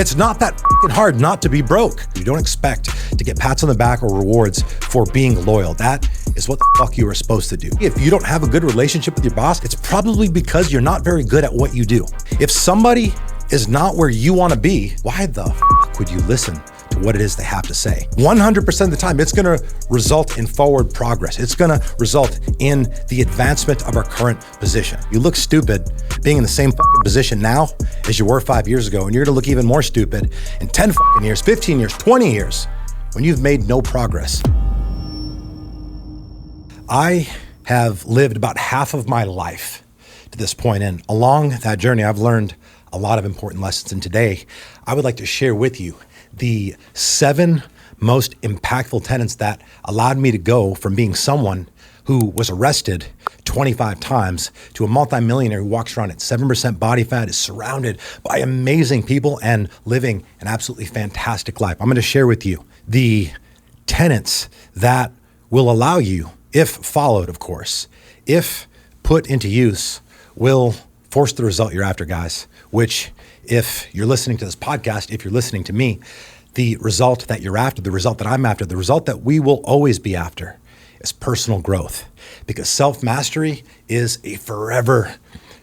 It's not that fucking hard not to be broke. You don't expect to get pats on the back or rewards for being loyal. That is what the fuck you are supposed to do. If you don't have a good relationship with your boss, it's probably because you're not very good at what you do. If somebody is not where you want to be, why the fuck would you listen to what it is they have to say? 100% of the time, it's going to result in forward progress. It's going to result in the advancement of our current position. You look stupid being in the same fucking position now as you were 5 years ago, and you're going to look even more stupid in 10 fucking years, 15 years, 20 years, when you've made no progress. I have lived about half of my life to this point, and along that journey, I've learned a lot of important lessons. And today, I would like to share with you the 7 most impactful tenets that allowed me to go from being someone who was arrested 25 times to a multi-millionaire who walks around at 7% body fat, is surrounded by amazing people, and living an absolutely fantastic life. I'm going to share with you the tenets that will allow you, if followed, of course, if put into use, will force the result you're after, guys, which, if you're listening to this podcast, if you're listening to me, the result that you're after, the result that I'm after, the result that we will always be after is personal growth, because self-mastery is a forever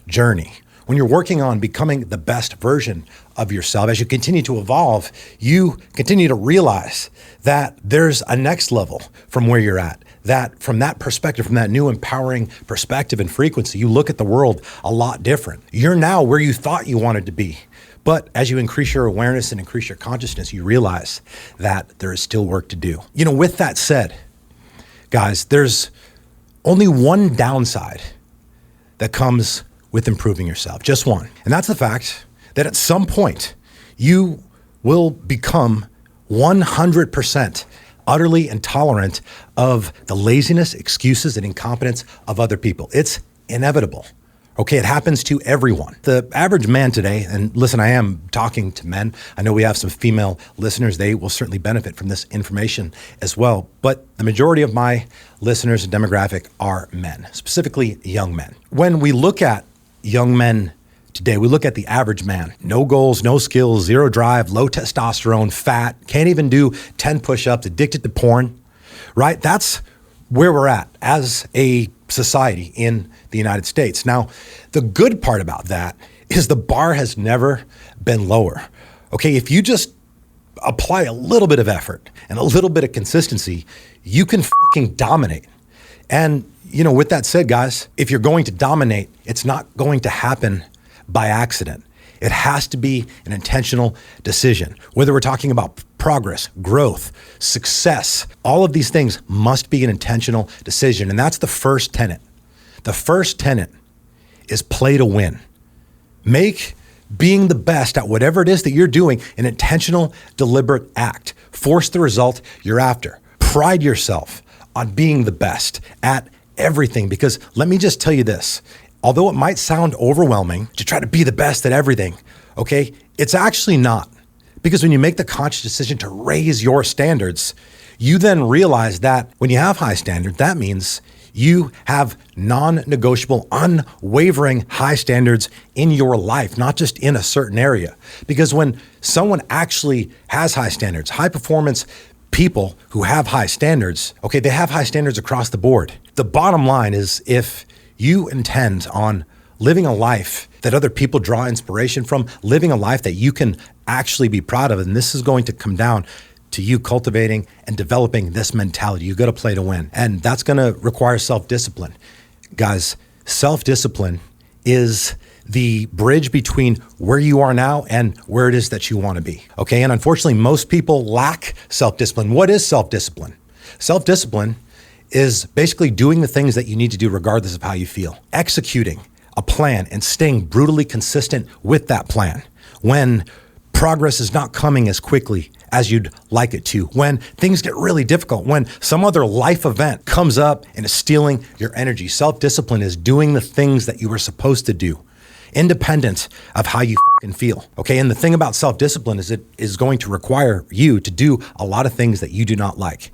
journey. When you're working on becoming the best version of yourself, as you continue to evolve, you continue to realize that there's a next level from where you're at. That from that perspective, from that new empowering perspective and frequency, you look at the world a lot different. You're now where you thought you wanted to be. But as you increase your awareness and increase your consciousness, you realize that there is still work to do. You know, with that said, guys, there's only one downside that comes with improving yourself, just one. And that's the fact that at some point you will become 100% utterly intolerant of the laziness, excuses, and incompetence of other people. It's inevitable. Okay, it happens to everyone. The average man today, and listen, I am talking to men. I know we have some female listeners. They will certainly benefit from this information as well. But the majority of my listeners and demographic are men, specifically young men. When we look at young men today, we look at the average man. No goals, no skills, zero drive, low testosterone, fat, can't even do 10 push-ups, addicted to porn, right? That's where we're at as a society in the United States. Now, the good part about that is the bar has never been lower. Okay, if you just apply a little bit of effort and a little bit of consistency, you can fucking dominate. And, you know, with that said, guys, if you're going to dominate, it's not going to happen by accident. It has to be an intentional decision. Whether we're talking about progress, growth, success, all of these things must be an intentional decision. And that's the first tenet. The first tenet is play to win. Make being the best at whatever it is that you're doing an intentional, deliberate act. Force the result you're after. Pride yourself on being the best at everything, because let me just tell you this. Although it might sound overwhelming to try to be the best at everything, okay, it's actually not. Because when you make the conscious decision to raise your standards, you then realize that when you have high standards, that means you have non-negotiable, unwavering high standards in your life, not just in a certain area. Because when someone actually has high standards, high performance people who have high standards, okay, they have high standards across the board. The bottom line is, if you intend on living a life that other people draw inspiration from, living a life that you can actually be proud of, and this is going to come down to you cultivating and developing this mentality. You got to play to win. And that's going to require self-discipline. Guys, self-discipline is the bridge between where you are now and where it is that you want to be. Okay, and unfortunately, most people lack self-discipline. What is self-discipline? Self-discipline is basically doing the things that you need to do regardless of how you feel. Executing a plan and staying brutally consistent with that plan when progress is not coming as quickly as you'd like it to, when things get really difficult, when some other life event comes up and is stealing your energy. Self-discipline is doing the things that you were supposed to do, independent of how you fucking feel. Okay, and the thing about self-discipline is it is going to require you to do a lot of things that you do not like.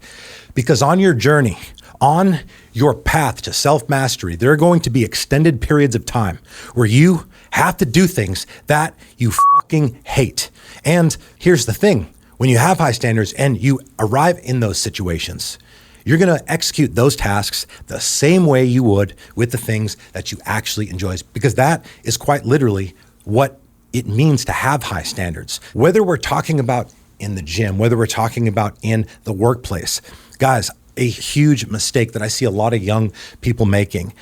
Because on your journey, on your path to self-mastery, there are going to be extended periods of time where you have to do things that you fucking fucking hate. And here's the thing. When you have high standards and you arrive in those situations, you're going to execute those tasks the same way you would with the things that you actually enjoy, because that is quite literally what it means to have high standards. Whether we're talking about in the gym, whether we're talking about in the workplace, guys, a huge mistake that I see a lot of young people making.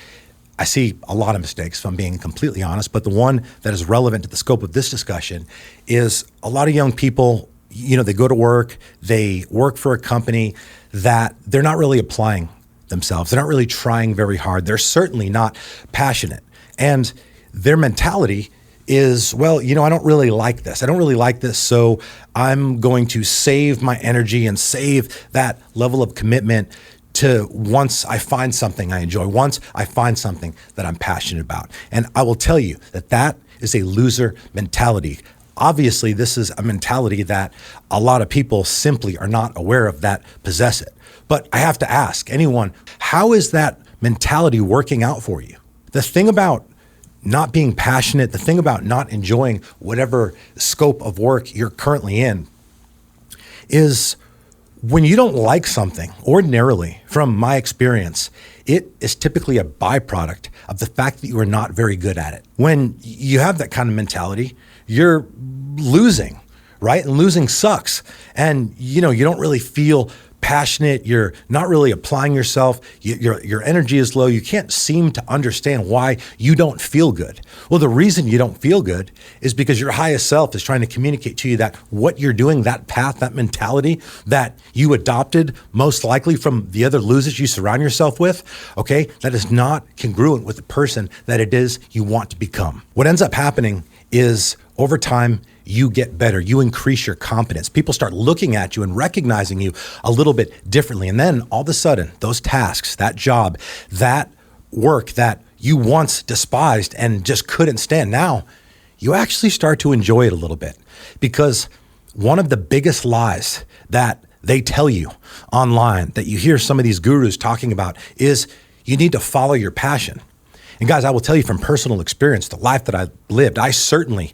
I see a lot of mistakes, if I'm being completely honest, but the one that is relevant to the scope of this discussion is a lot of young people, they go to work, they work for a company that they're not really applying themselves. They're not really trying very hard. They're certainly not passionate. And their mentality is, well, I don't really like this. I don't really like this, so I'm going to save my energy and save that level of commitment to once I find something I enjoy, once I find something that I'm passionate about. And I will tell you that is a loser mentality. Obviously, this is a mentality that a lot of people simply are not aware of that possess it. But I have to ask anyone, how is that mentality working out for you? The thing about not being passionate, the thing about not enjoying whatever scope of work you're currently in is when you don't like something, ordinarily, from my experience, it is typically a byproduct of the fact that you are not very good at it. When you have that kind of mentality, you're losing, right? And losing sucks. And you don't really feel passionate. You're not really applying yourself. Your energy is low. You can't seem to understand why you don't feel good. Well, the reason you don't feel good is because your highest self is trying to communicate to you that what you're doing, that path, that mentality that you adopted most likely from the other losers you surround yourself with, okay, that is not congruent with the person that it is you want to become. What ends up happening is over time, you get better, you increase your competence. People start looking at you and recognizing you a little bit differently. And then all of a sudden, those tasks, that job, that work that you once despised and just couldn't stand, now you actually start to enjoy it a little bit. Because one of the biggest lies that they tell you online, that you hear some of these gurus talking about, is you need to follow your passion. And guys, I will tell you from personal experience, the life that I lived, I certainly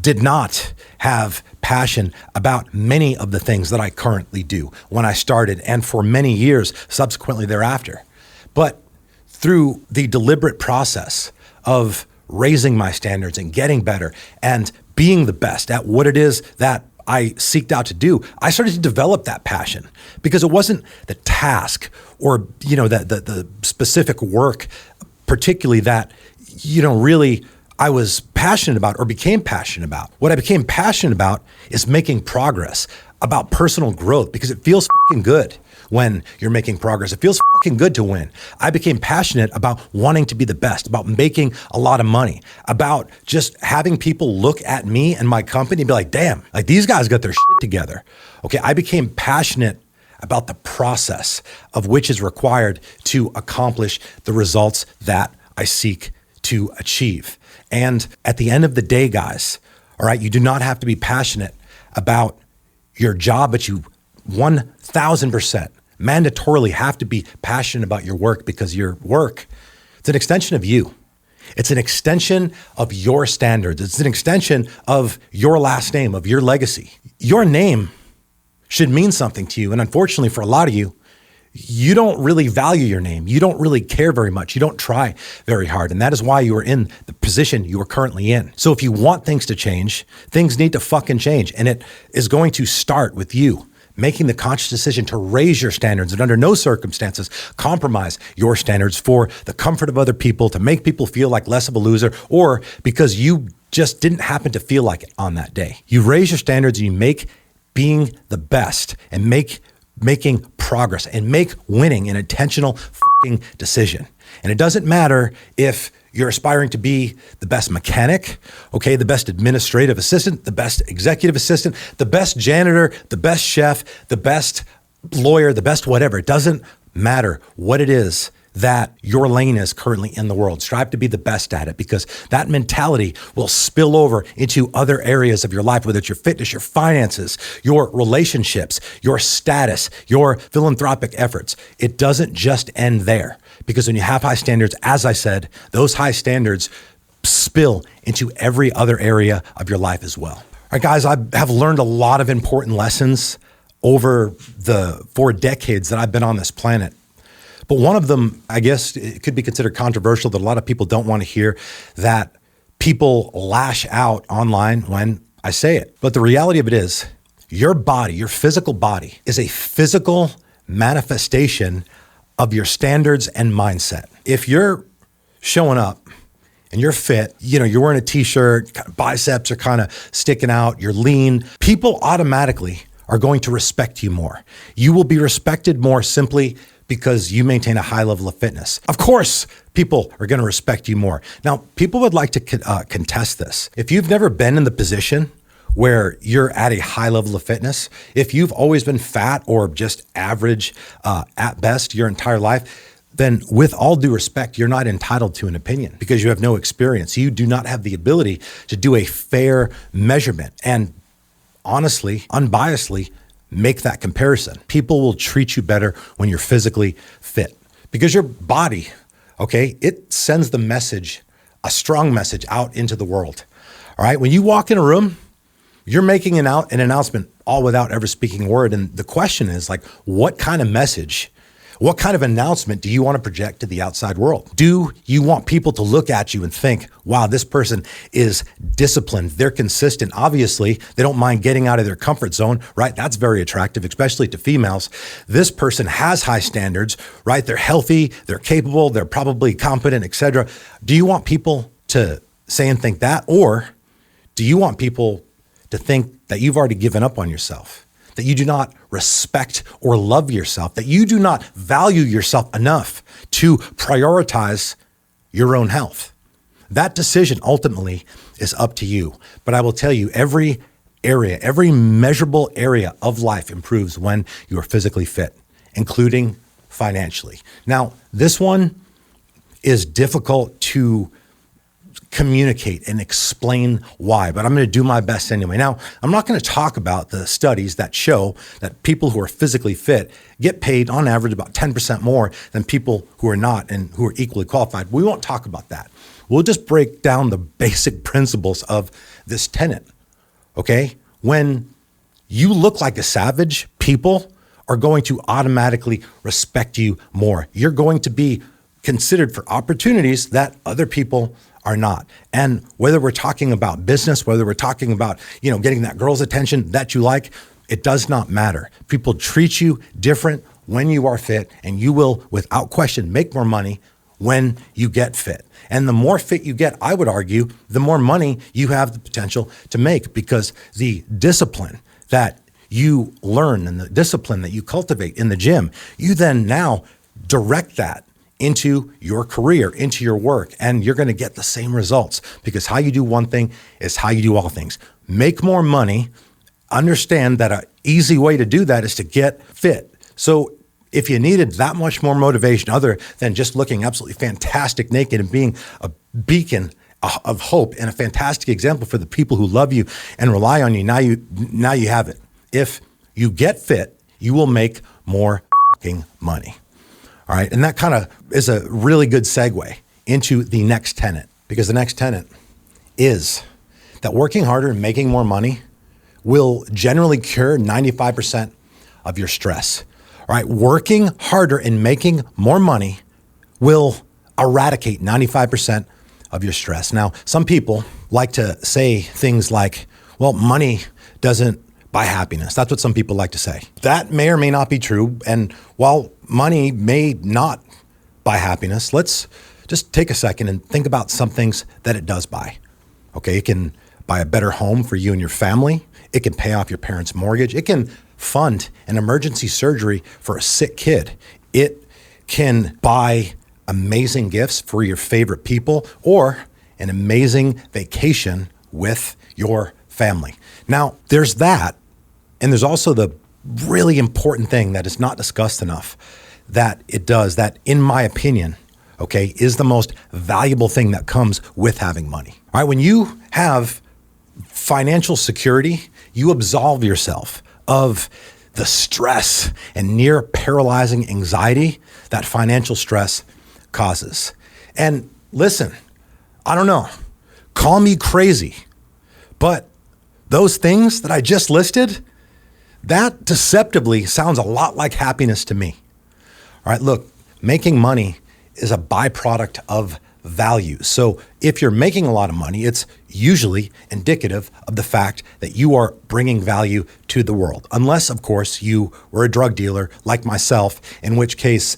did not have passion about many of the things that I currently do when I started and for many years subsequently thereafter. But through the deliberate process of raising my standards and getting better and being the best at what it is that I seeked out to do, I started to develop that passion, because it wasn't the task or, the specific work particularly that, really I was passionate about or became passionate about. What I became passionate about is making progress, about personal growth, because it feels fucking good when you're making progress. It feels fucking good to win. I became passionate about wanting to be the best, about making a lot of money, about just having people look at me and my company and be like, damn, like these guys got their shit together. Okay, I became passionate about the process of which is required to accomplish the results that I seek to achieve. And at the end of the day, guys, all right, you do not have to be passionate about your job, but you 1,000% mandatorily have to be passionate about your work, because your work, it's an extension of you. It's an extension of your standards. It's an extension of your last name, of your legacy. Your name should mean something to you. And unfortunately for a lot of you, you don't really value your name. You don't really care very much. You don't try very hard. And that is why you are in the position you are currently in. So if you want things to change, things need to fucking change. And it is going to start with you making the conscious decision to raise your standards and under no circumstances compromise your standards for the comfort of other people, to make people feel like less of a loser, or because you just didn't happen to feel like it on that day. You raise your standards and you make being the best and making progress and make winning an intentional fucking decision. And it doesn't matter if you're aspiring to be the best mechanic, okay, the best administrative assistant, the best executive assistant, the best janitor, the best chef, the best lawyer, the best whatever. It doesn't matter what it is that your lane is currently in the world. Strive to be the best at it, because that mentality will spill over into other areas of your life, whether it's your fitness, your finances, your relationships, your status, your philanthropic efforts. It doesn't just end there, because when you have high standards, as I said, those high standards spill into every other area of your life as well. All right, guys, I have learned a lot of important lessons over the 4 decades that I've been on this planet. But one of them, I guess it could be considered controversial, that a lot of people don't want to hear, that people lash out online when I say it. But the reality of it is, your body, your physical body, is a physical manifestation of your standards and mindset. If you're showing up and you're fit, you're wearing a t-shirt, biceps are kind of sticking out, you're lean, people automatically are going to respect you more. You will be respected more simply because you maintain a high level of fitness. Of course, people are going to respect you more. Now, people would like to contest this. If you've never been in the position where you're at a high level of fitness, if you've always been fat or just average at best your entire life, then with all due respect, you're not entitled to an opinion because you have no experience. You do not have the ability to do a fair measurement and honestly, unbiasedly, make that comparison. People will treat you better when you're physically fit because your body, okay, it sends the message, a strong message out into the world. All right, when you walk in a room, you're making an announcement all without ever speaking a word. And the question is, like, what kind of message, what kind of announcement do you want to project to the outside world? Do you want people to look at you and think, wow, this person is disciplined, they're consistent. Obviously, they don't mind getting out of their comfort zone, right? That's very attractive, especially to females. This person has high standards, right? They're healthy, they're capable, they're probably competent, etc. Do you want people to say and think that? Or do you want people to think that you've already given up on yourself, that you do not respect or love yourself, that you do not value yourself enough to prioritize your own health? That decision ultimately is up to you. But I will tell you, every area, every measurable area of life improves when you are physically fit, including financially. Now, this one is difficult to communicate and explain why, but I'm going to do my best anyway. Now, I'm not going to talk about the studies that show that people who are physically fit get paid on average about 10% more than people who are not and who are equally qualified. We won't talk about that. We'll just break down the basic principles of this tenet, okay? When you look like a savage, people are going to automatically respect you more. You're going to be considered for opportunities that other people are not. And whether we're talking about business, whether we're talking about, getting that girl's attention that you like, it does not matter. People treat you different when you are fit, and you will, without question, make more money when you get fit. And the more fit you get, I would argue, the more money you have the potential to make, because the discipline that you learn and the discipline that you cultivate in the gym, you then now direct that into your career, into your work, and you're going to get the same results, because how you do one thing is how you do all things. Make more money. Understand that an easy way to do that is to get fit. So if you needed that much more motivation other than just looking absolutely fantastic naked and being a beacon of hope and a fantastic example for the people who love you and rely on you, now you have it. If you get fit, you will make more fucking money. All right, and that kind of is a really good segue into the next tenet, because the next tenet is that working harder and making more money will generally cure 95% of your stress. All right, working harder and making more money will eradicate 95% of your stress. Now, some people like to say things like, well, money doesn't buy happiness. That's what some people like to say. That may or may not be true. And while money may not buy happiness, let's just take a second and think about some things that it does buy. Okay, it can buy a better home for you and your family. It can pay off your parents' mortgage. It can fund an emergency surgery for a sick kid. It can buy amazing gifts for your favorite people or an amazing vacation with your family. Now, there's that. And there's also the really important thing that is not discussed enough, that it does, that in my opinion, okay, is the most valuable thing that comes with having money. All right, when you have financial security, you absolve yourself of the stress and near paralyzing anxiety that financial stress causes. And listen, I don't know Call me crazy, but those things that I just listed, that deceptively sounds a lot like happiness to me. All right, look, making money is a byproduct of value. So if you're making a lot of money, it's usually indicative of the fact that you are bringing value to the world. Unless, of course, you were a drug dealer like myself, in which case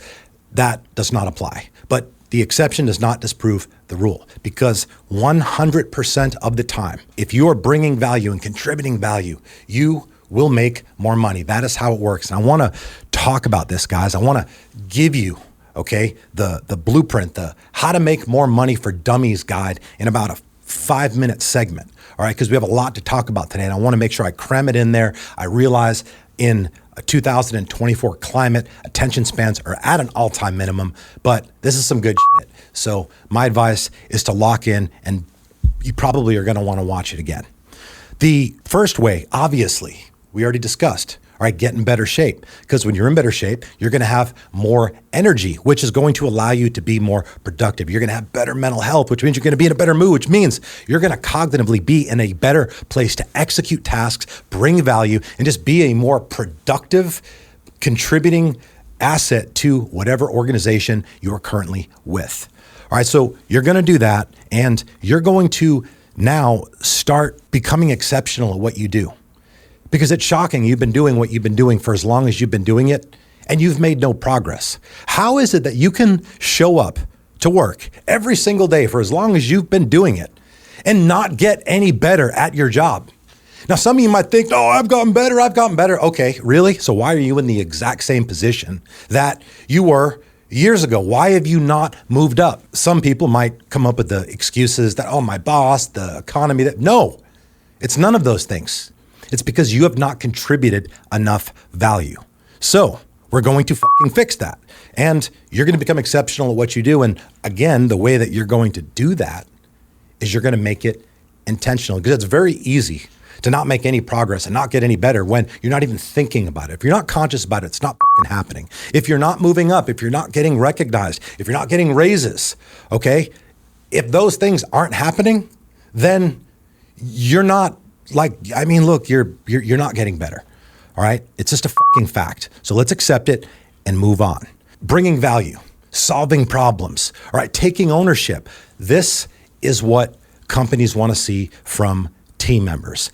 that does not apply. But the exception does not disprove the rule, because 100% of the time, if you are bringing value and contributing value, you will make more money. That is how it works. And I want to talk about this, guys. I want to give you, okay, the blueprint, the how to make more money for dummies guide in about a 5-minute segment. All right, because we have a lot to talk about today, and I want to make sure I cram it in there. I realize in a 2024 climate, attention spans are at an all-time minimum, but this is some good shit. So my advice is to lock in, and you probably are going to want to watch it again. The first way, obviously, we already discussed, all right, get in better shape. Because when you're in better shape, you're going to have more energy, which is going to allow you to be more productive. You're going to have better mental health, which means you're going to be in a better mood, which means you're going to cognitively be in a better place to execute tasks, bring value, and just be a more productive, contributing asset to whatever organization you're currently with. All right, so you're going to do that, and you're going to now start becoming exceptional at what you do. Because it's shocking, you've been doing what you've been doing for as long as you've been doing it, and you've made no progress. How is it that you can show up to work every single day for as long as you've been doing it and not get any better at your job? Now, some of you might think, oh, I've gotten better. Okay, really? So why are you in the exact same position that you were years ago? Why have you not moved up? Some people might come up with the excuses that, oh, my boss, the economy, that no, it's none of those things. It's because you have not contributed enough value. So we're going to fucking fix that. And you're going to become exceptional at what you do. And again, the way that you're going to do that is you're going to make it intentional, because it's very easy to not make any progress and not get any better when you're not even thinking about it. If you're not conscious about it, it's not fucking happening. If you're not moving up, if you're not getting recognized, if you're not getting raises, okay? If those things aren't happening, then you're not look, you're not getting better. All right? It's just a fucking fact. So let's accept it and move on. Bringing value, solving problems, all right, taking ownership. This is what companies want to see from team members.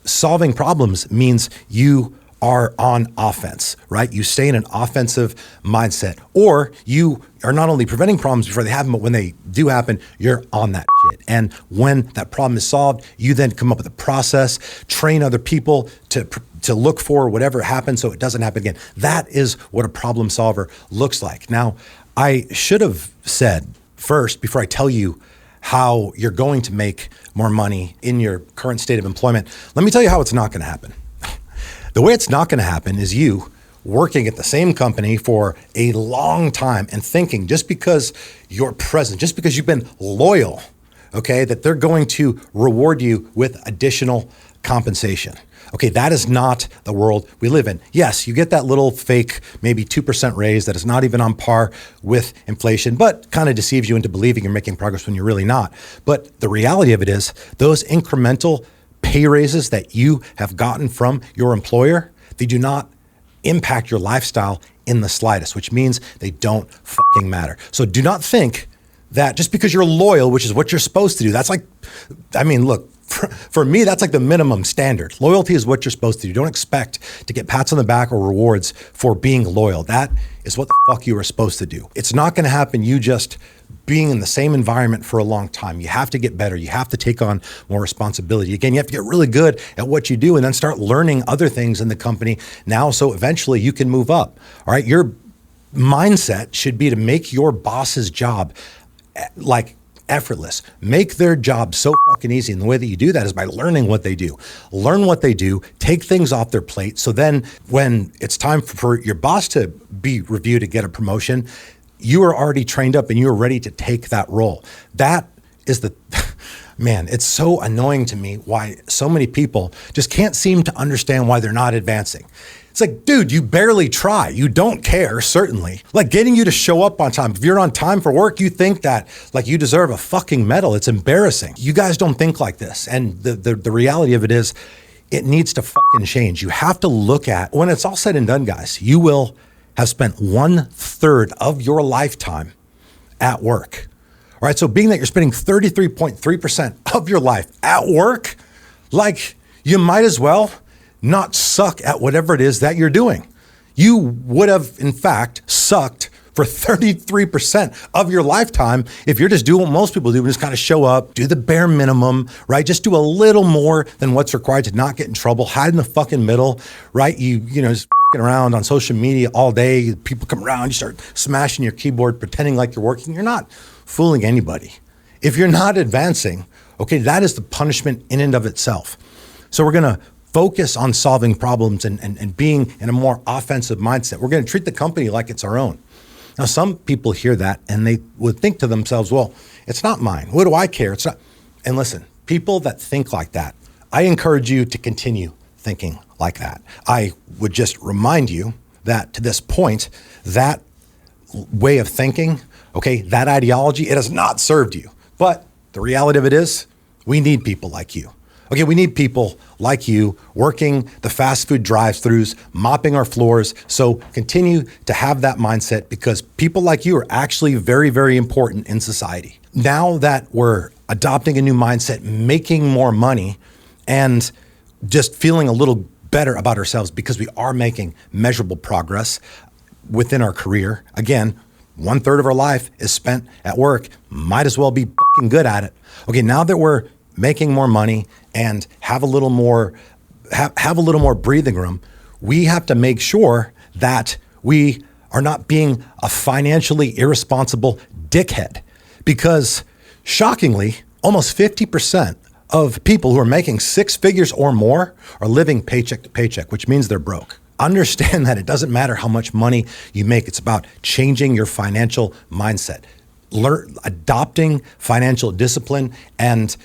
Solving problems means you are on offense, right? You stay in an offensive mindset, or you are not only preventing problems before they happen, but when they do happen, you're on that shit. And when that problem is solved, you then come up with a process, train other people to look for whatever happens so it doesn't happen again. That is what a problem solver looks like. Now, I should have said first, before I tell you how you're going to make more money in your current state of employment, let me tell you how it's not going to happen. The way it's not going to happen is you working at the same company for a long time and thinking just because you're present, just because you've been loyal, okay, that they're going to reward you with additional compensation. Okay, that is not the world we live in. Yes, you get that little fake, maybe 2% raise that is not even on par with inflation, but kind of deceives you into believing you're making progress when you're really not. But the reality of it is those incremental pay raises that you have gotten from your employer, they do not impact your lifestyle in the slightest, which means they don't fucking matter. So do not think that just because you're loyal, which is what you're supposed to do, that's like, look, for me, that's like the minimum standard. Loyalty is what you're supposed to do. Don't expect to get pats on the back or rewards for being loyal. That is what the fuck you are supposed to do. It's not going to happen you just being in the same environment for a long time. You have to get better. You have to take on more responsibility. Again, you have to get really good at what you do and then start learning other things in the company now so eventually you can move up. All right, your mindset should be to make your boss's job like effortless. Make their job so fucking easy. And the way that you do that is by learning what they do. Learn what they do, take things off their plate. So then when it's time for your boss to be reviewed to get a promotion, you are already trained up and you're ready to take that role. That is man, it's so annoying to me why so many people just can't seem to understand why they're not advancing. It's like, dude, you barely try. You don't care, certainly. Like getting you to show up on time. If you're on time for work, you think that like you deserve a fucking medal. It's embarrassing. You guys don't think like this. And the reality of it is it needs to fucking change. You have to look at, when it's all said and done, guys, you will have spent 1/3 of your lifetime at work. All right, so being that you're spending 33.3% of your life at work, like you might as well not suck at whatever it is that you're doing. You would have, in fact, sucked for 33% of your lifetime if you're just doing what most people do and just kind of show up, do the bare minimum, right? Just do a little more than what's required to not get in trouble, hide in the fucking middle, right? You know, just fucking around on social media all day. People come around, you start smashing your keyboard, pretending like you're working. You're not fooling anybody. If you're not advancing, okay, that is the punishment in and of itself. So we're going to focus on solving problems and being in a more offensive mindset. We're going to treat the company like it's our own. Now, some people hear that and they would think to themselves, well, it's not mine. What do I care? It's not. And listen, people that think like that, I encourage you to continue thinking like that. I would just remind you that to this point, that way of thinking, okay, that ideology, it has not served you. But the reality of it is we need people like you. Okay, we need people like you working the fast food drive-thrus, mopping our floors. So continue to have that mindset because people like you are actually very, very important in society. Now that we're adopting a new mindset, making more money, and just feeling a little better about ourselves because we are making measurable progress within our career. Again, 1/3 of our life is spent at work. Might as well be fucking good at it. Okay, now that we're making more money and have a little more breathing room, we have to make sure that we are not being a financially irresponsible dickhead. Because shockingly, almost 50% of people who are making 6 figures or more are living paycheck to paycheck, which means they're broke. Understand that it doesn't matter how much money you make. It's about changing your financial mindset, adopting financial discipline, and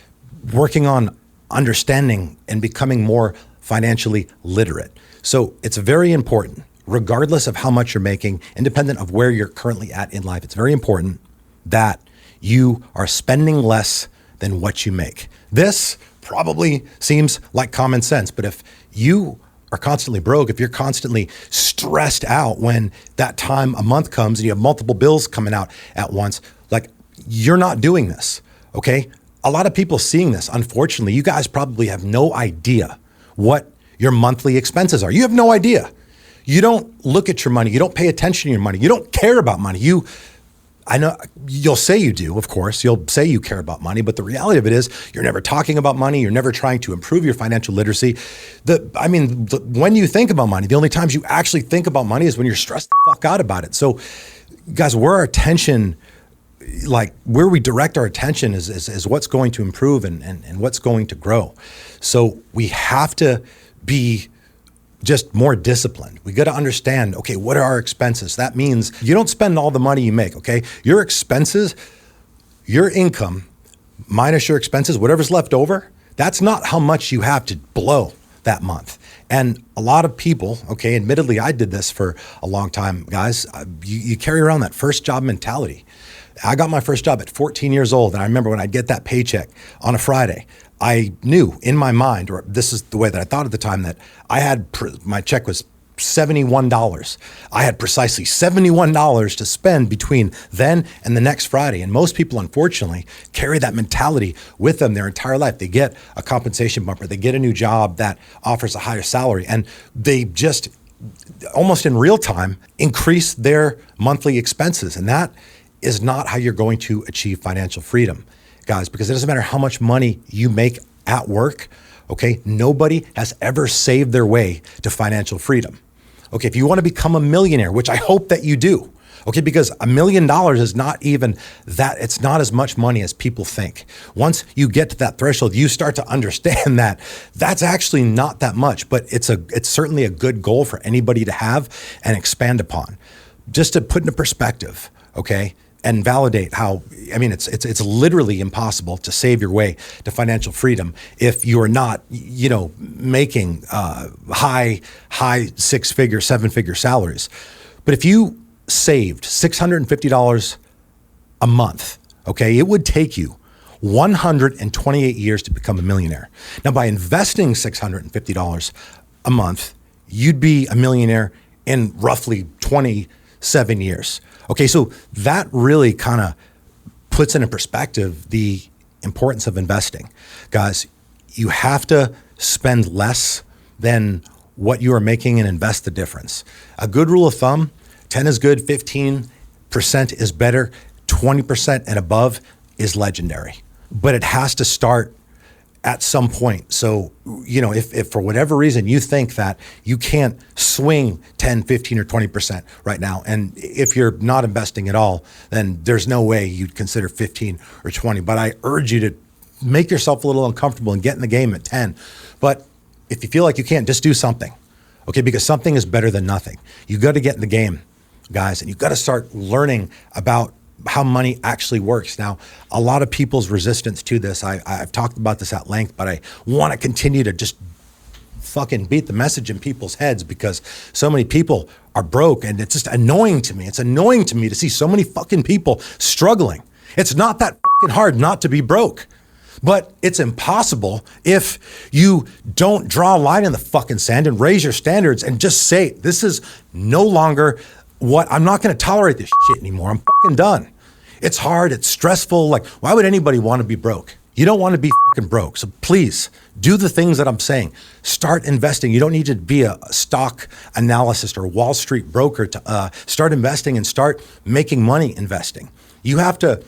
working on understanding and becoming more financially literate. So it's very important, regardless of how much you're making, independent of where you're currently at in life, it's very important that you are spending less than what you make. This probably seems like common sense, but if you are constantly broke, if you're constantly stressed out when that time a month comes and you have multiple bills coming out at once, like you're not doing this, okay? A lot of people seeing this, unfortunately, you guys probably have no idea what your monthly expenses are. You have no idea. You don't look at your money. You don't pay attention to your money. You don't care about money. I know you'll say you do, of course. You'll say you care about money, but the reality of it is you're never talking about money. You're never trying to improve your financial literacy. When you think about money, the only times you actually think about money is when you're stressed the fuck out about it. So guys, where we direct our attention is what's going to improve and what's going to grow. So we have to be just more disciplined. We got to understand, okay, what are our expenses? That means you don't spend all the money you make, okay? Your expenses, your income minus your expenses, whatever's left over, that's not how much you have to blow that month. And a lot of people, okay, admittedly, I did this for a long time, guys. You carry around that first job mentality. I got my first job at 14 years old, and I remember when I'd get that paycheck on a Friday, I knew in my mind, or this is the way that I thought at the time, that I had my check was $71. I had precisely $71 to spend between then and the next Friday. And most people, unfortunately, carry that mentality with them their entire life. They get a compensation bumper, they get a new job that offers a higher salary, and they just almost in real time increase their monthly expenses. And that is not how you're going to achieve financial freedom, guys, because it doesn't matter how much money you make at work, okay? Nobody has ever saved their way to financial freedom. Okay, if you want to become a millionaire, which I hope that you do, okay, because $1 million is not even that, it's not as much money as people think. Once you get to that threshold, you start to understand that that's actually not that much, but it's certainly a good goal for anybody to have and expand upon. Just to put into perspective, okay, and validate how, I mean, it's literally impossible to save your way to financial freedom if you are not, making high 6-figure, 7-figure salaries. But if you saved $650 a month, okay, it would take you 128 years to become a millionaire. Now, by investing $650 a month, you'd be a millionaire in roughly 27 years. Okay, so that really kind of puts into perspective the importance of investing. Guys, you have to spend less than what you are making and invest the difference. A good rule of thumb, 10 is good, 15% is better, 20% and above is legendary. But it has to start at some point. So, if for whatever reason you think that you can't swing 10, 15, or 20% right now, and if you're not investing at all, then there's no way you'd consider 15 or 20. But I urge you to make yourself a little uncomfortable and get in the game at 10. But if you feel like you can't, just do something, okay? Because something is better than nothing. You got to get in the game, guys, and you got to start learning about how money actually works. Now, a lot of people's resistance to this, I've talked about this at length, but I want to continue to just fucking beat the message in people's heads because so many people are broke, and it's just annoying to me. It's annoying to me to see so many fucking people struggling. It's not that fucking hard not to be broke, but it's impossible if you don't draw a line in the fucking sand and raise your standards and just say, this is no longer what, I'm not going to tolerate this shit anymore. I'm fucking done. It's hard. It's stressful. Like, why would anybody want to be broke? You don't want to be fucking broke. So please do the things that I'm saying. Start investing. You don't need to be a stock analyst or Wall Street broker to start investing and start making money investing. You have to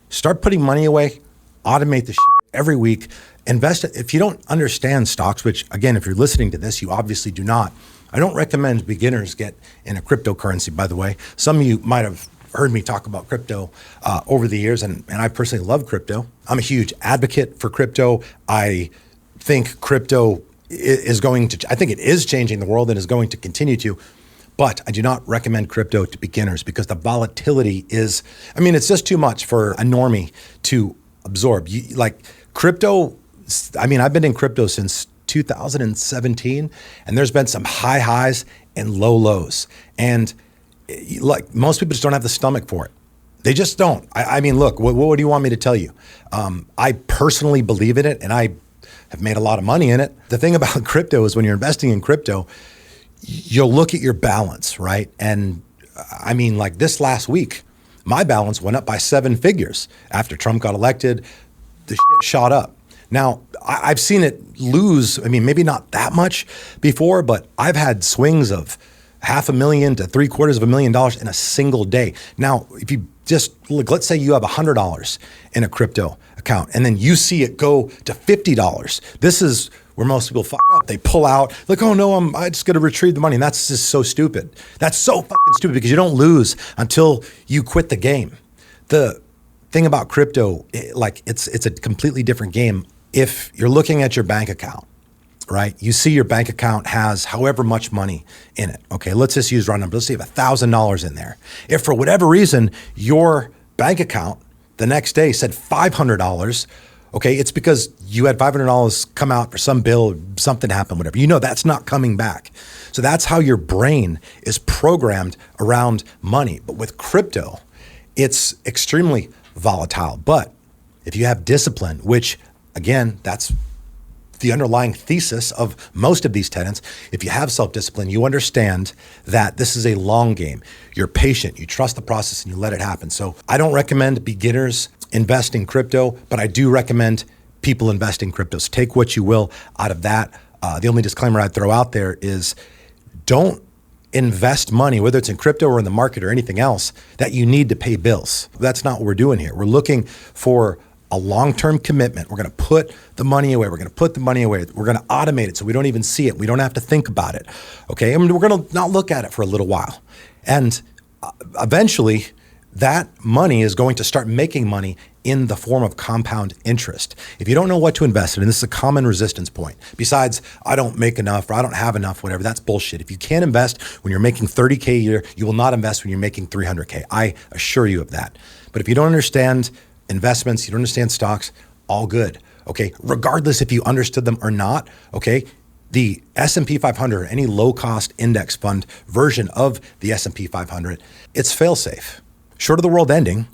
start putting money away, automate the shit every week, invest it. If you don't understand stocks, which again, if you're listening to this, you obviously do not. I don't recommend beginners get in a cryptocurrency, by the way. Some of you might have heard me talk about crypto over the years, and I personally love crypto. I'm a huge advocate for crypto. I think crypto is I think it is changing the world and is going to continue to, but I do not recommend crypto to beginners because the volatility is, it's just too much for a normie to absorb. Crypto, I've been in crypto since 2017, and there's been some high highs and low lows. And like most people just don't have the stomach for it. They just don't. Look, what do you want me to tell you? I personally believe in it, and I have made a lot of money in it. The thing about crypto is when you're investing in crypto, you'll look at your balance, right? And like this last week, my balance went up by 7 figures. After Trump got elected, the shit shot up. Now, I've seen it lose, maybe not that much before, but I've had swings of $500,000 to $750,000 in a single day. Now, if you just look, let's say you have $100 in a crypto account, and then you see it go to $50. This is where most people fuck up. They pull out, like, oh no, I just got to retrieve the money. And that's just so stupid. That's so fucking stupid because you don't lose until you quit the game. The thing about crypto, it's a completely different game. If you're looking at your bank account, right? You see your bank account has however much money in it. Okay, let's just use round numbers. Let's say you have $1,000 in there. If for whatever reason your bank account the next day said $500, okay, it's because you had $500 come out for some bill, something happened, whatever. That's not coming back. So that's how your brain is programmed around money. But with crypto, it's extremely volatile. But if you have discipline, which again, that's the underlying thesis of most of these tenets. If you have self-discipline, you understand that this is a long game. You're patient, you trust the process, and you let it happen. So I don't recommend beginners invest in crypto, but I do recommend people invest in cryptos. Take what you will out of that. The only disclaimer I'd throw out there is don't invest money, whether it's in crypto or in the market or anything else, that you need to pay bills. That's not what we're doing here. We're looking for a long-term commitment. We're going to put the money away. We're going to automate it so we don't even see it. We don't have to think about it. Okay. We're going to not look at it for a little while. And eventually that money is going to start making money in the form of compound interest. If you don't know what to invest in, and this is a common resistance point, besides I don't make enough or I don't have enough, whatever, that's bullshit. If you can't invest when you're making 30K a year, you will not invest when you're making 300K. I assure you of that. But if you don't understand investments, you don't understand stocks, all good, okay? Regardless if you understood them or not, okay? The S&P 500, any low-cost index fund version of the S&P 500, it's fail-safe. Short of the world ending,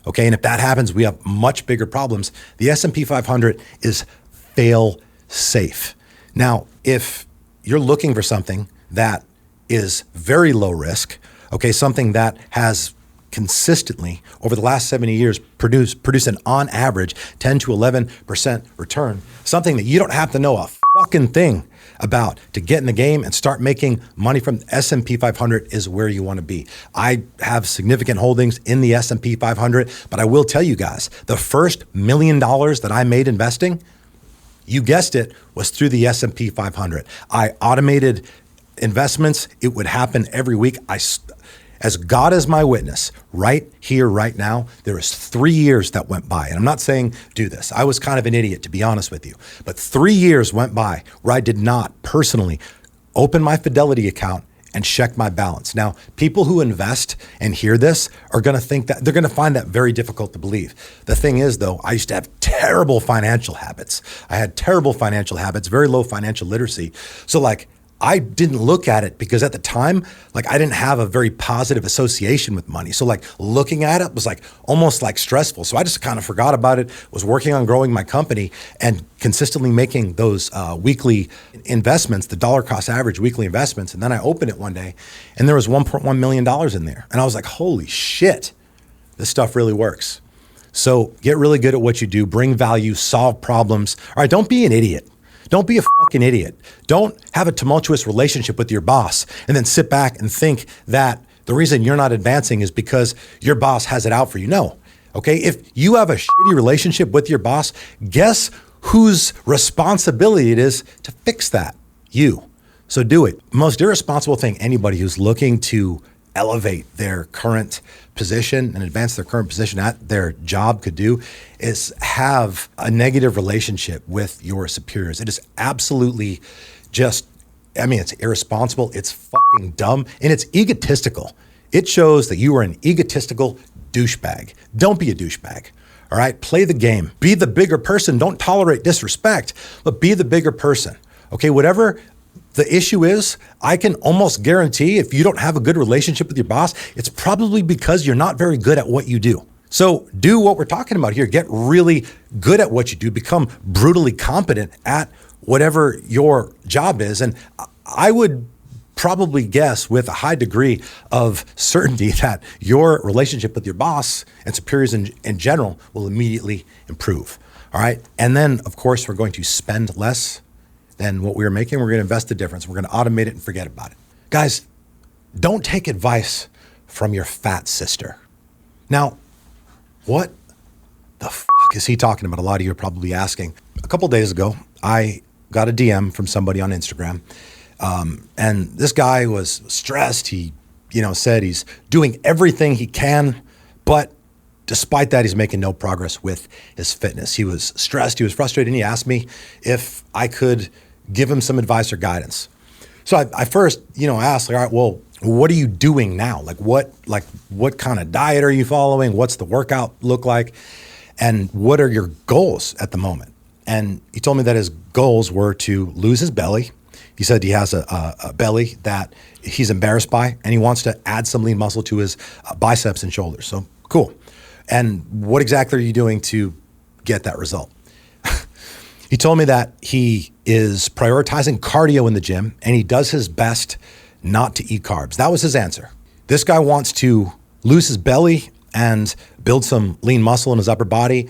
okay, and if that happens, we have much bigger problems. The S&P 500 is fail-safe. Now, if you're looking for something that is very low risk, okay, something that has consistently over the last 70 years produce an on average 10 to 11% return, something that you don't have to know a fucking thing about to get in the game and start making money from the S&P 500 is where you want to be. I have significant holdings in the S&P 500, but I will tell you guys, the first $1 million that I made investing, you guessed it, was through the S&P 500. I automated investments. It would happen every week. As God is my witness, right here, right now, there is 3 years that went by. And I'm not saying do this. I was kind of an idiot, to be honest with you. But 3 years went by where I did not personally open my Fidelity account and check my balance. Now, people who invest and hear this are going to think that they're going to find that very difficult to believe. The thing is, though, I used to have terrible financial habits. I had terrible financial habits, very low financial literacy. So I didn't look at it because at the time, I didn't have a very positive association with money. So looking at it was almost stressful. So I just kind of forgot about it, was working on growing my company and consistently making those weekly investments, the dollar cost average weekly investments. And then I opened it one day and there was $1.1 million in there. And I was like, holy shit, this stuff really works. So get really good at what you do, bring value, solve problems. All right, don't be an idiot. Don't be a fucking idiot. Don't have a tumultuous relationship with your boss and then sit back and think that the reason you're not advancing is because your boss has it out for you. No, okay? If you have a shitty relationship with your boss, guess whose responsibility it is to fix that? You. So do it. Most irresponsible thing anybody who's looking to elevate their current position and advance their current position at their job could do is have a negative relationship with your superiors. It is absolutely it's irresponsible, it's fucking dumb, and it's egotistical. It shows that you are an egotistical douchebag. Don't be a douchebag. All right, play the game. Be the bigger person. Don't tolerate disrespect, but be the bigger person. Okay, whatever the issue is, I can almost guarantee if you don't have a good relationship with your boss, it's probably because you're not very good at what you do. So do what we're talking about here. Get really good at what you do. Become brutally competent at whatever your job is. And I would probably guess with a high degree of certainty that your relationship with your boss and superiors in general will immediately improve. All right. And then, of course, we're going to spend less than what we were making. We're going to invest the difference. We're going to automate it and forget about it. Guys, don't take advice from your fat sister. Now, what the fuck is he talking about? A lot of you are probably asking. A couple days ago, I got a DM from somebody on Instagram. And this guy was stressed. He, said he's doing everything he can, but despite that, he's making no progress with his fitness. He was stressed, he was frustrated, and he asked me if I could give him some advice or guidance. So I first, asked, all right, well, what are you doing now? What kind of diet are you following? What's the workout look like? And what are your goals at the moment? And he told me that his goals were to lose his belly. He said he has a belly that he's embarrassed by, and he wants to add some lean muscle to his biceps and shoulders. So cool. And what exactly are you doing to get that result? He told me that he is prioritizing cardio in the gym and he does his best not to eat carbs. That was his answer. This guy wants to lose his belly and build some lean muscle in his upper body.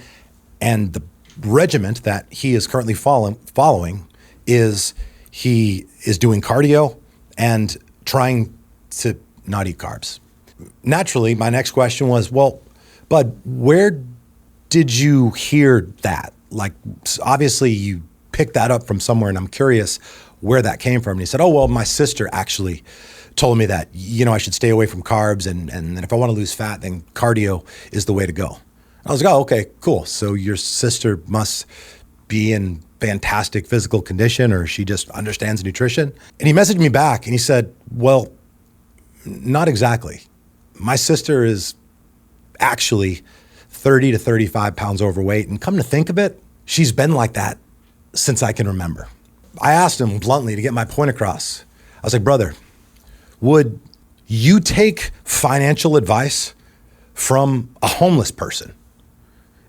And the regiment that he is currently following is he is doing cardio and trying to not eat carbs. Naturally, my next question was, well, Bud, where did you hear that? Obviously you picked that up from somewhere, and I'm curious where that came from. And he said, oh, well, my sister actually told me that, I should stay away from carbs, and if I want to lose fat, then cardio is the way to go. I was like, oh, okay, cool. So your sister must be in fantastic physical condition, or she just understands nutrition. And he messaged me back and he said, well, not exactly. My sister is actually 30 to 35 pounds overweight. And come to think of it, she's been like that since I can remember. I asked him bluntly to get my point across. I was like, brother, would you take financial advice from a homeless person?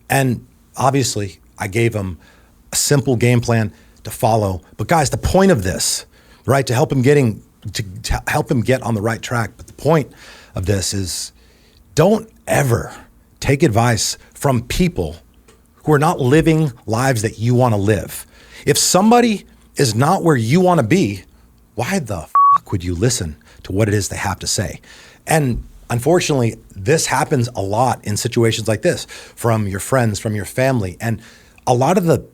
And obviously, I gave him a simple game plan to follow. But guys, the point of this, right, to help him get on the right track. But the point of this is, don't ever take advice from people who are not living lives that you want to live. If somebody is not where you want to be, why the fuck would you listen to what it is they have to say? And unfortunately, this happens a lot in situations like this, from your friends, from your family. And a lot of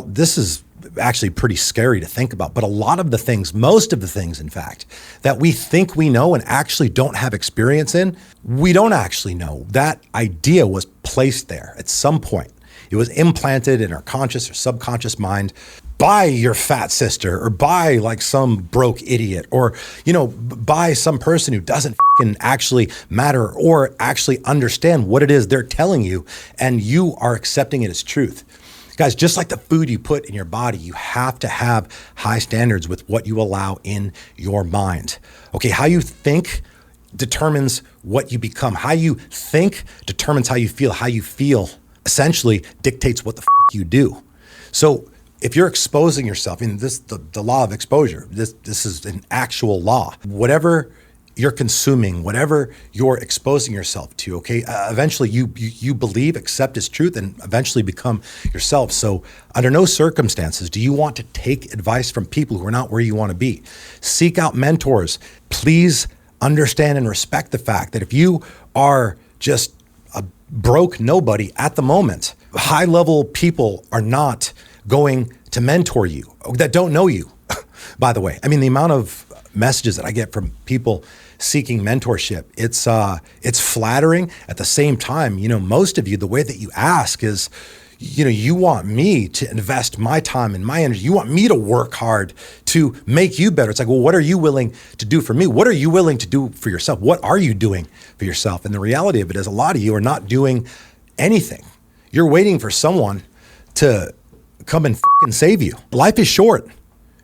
this is actually pretty scary to think about, but a lot of the things, most of the things, in fact, that we think we know and actually don't have experience in, we don't actually know. That idea was placed there at some point. It was implanted in our conscious or subconscious mind by your fat sister, or by like some broke idiot, or, by some person who doesn't fucking actually matter or actually understand what it is they're telling you, and you are accepting it as truth. Guys, just like the food you put in your body, you have to have high standards with what you allow in your mind. Okay, how you think determines what you become. How you think determines how you feel. How you feel essentially dictates what the fuck you do. So if you're exposing yourself, and the law of exposure, this is an actual law. Whatever you're consuming, whatever you're exposing yourself to, okay, eventually you believe, accept as truth, and eventually become yourself. So under no circumstances do you want to take advice from people who are not where you want to be. Seek out mentors. Please understand and respect the fact that if you are just a broke nobody at the moment, high-level people are not going to mentor you that don't know you. By the way, I mean, the amount of messages that I get from people seeking mentorship, it's flattering. At the same time, most of you, the way that you ask is, you want me to invest my time and my energy. You want me to work hard to make you better. It's like, well, what are you willing to do for me? What are you willing to do for yourself? What are you doing for yourself? And the reality of it is, a lot of you are not doing anything. You're waiting for someone to come and fucking save you. Life is short.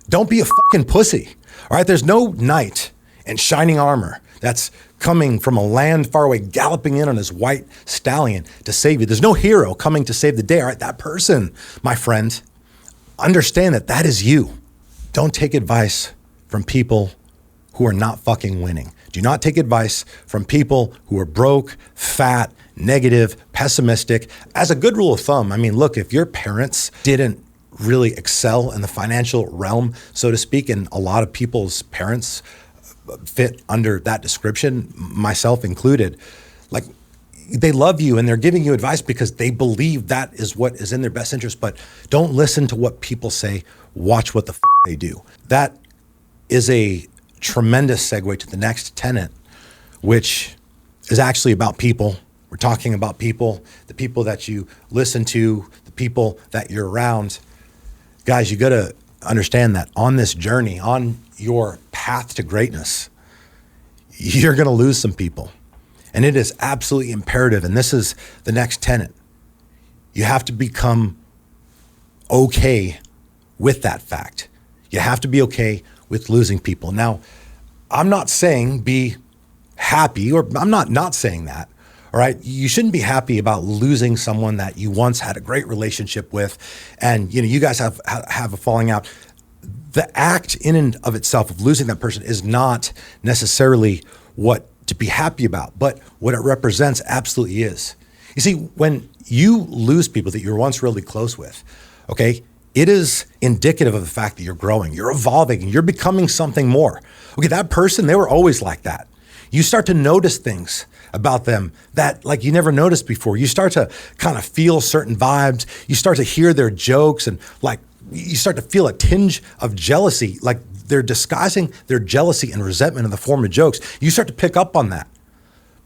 Don't be a fucking pussy. All right, there's no knight in shining armor that's coming from a land far away, galloping in on his white stallion to save you. There's no hero coming to save the day. All right, that person, my friend, understand that is you. Don't take advice from people who are not fucking winning. Do not take advice from people who are broke, fat, negative, pessimistic. As a good rule of thumb, I mean, look, if your parents didn't really excel in the financial realm, so to speak, and a lot of people's parents fit under that description, myself included, like, they love you and they're giving you advice because they believe that is what is in their best interest. But don't listen to what people say. Watch what the fuck they do. That is a tremendous segue to the next tenet, which is actually about people. We're talking about people, the people that you listen to, the people that you're around. Guys, you got to understand that on this journey, on your path to greatness, you're going to lose some people. And it is absolutely imperative. And this is the next tenet. You have to become okay with that fact. You have to be okay with losing people. Now, I'm not saying be happy, or I'm not saying that. All right. You shouldn't be happy about losing someone that you once had a great relationship with, and you guys have a falling out. The act in and of itself of losing that person is not necessarily what to be happy about, but what it represents absolutely is. You see, when you lose people that you were once really close with, okay, it is indicative of the fact that you're growing, you're evolving, and you're becoming something more. Okay, that person, they were always like that. You start to notice things about them that like you never noticed before. You start to kind of feel certain vibes. You start to hear their jokes, and like you start to feel a tinge of jealousy, like they're disguising their jealousy and resentment in the form of jokes. You start to pick up on that.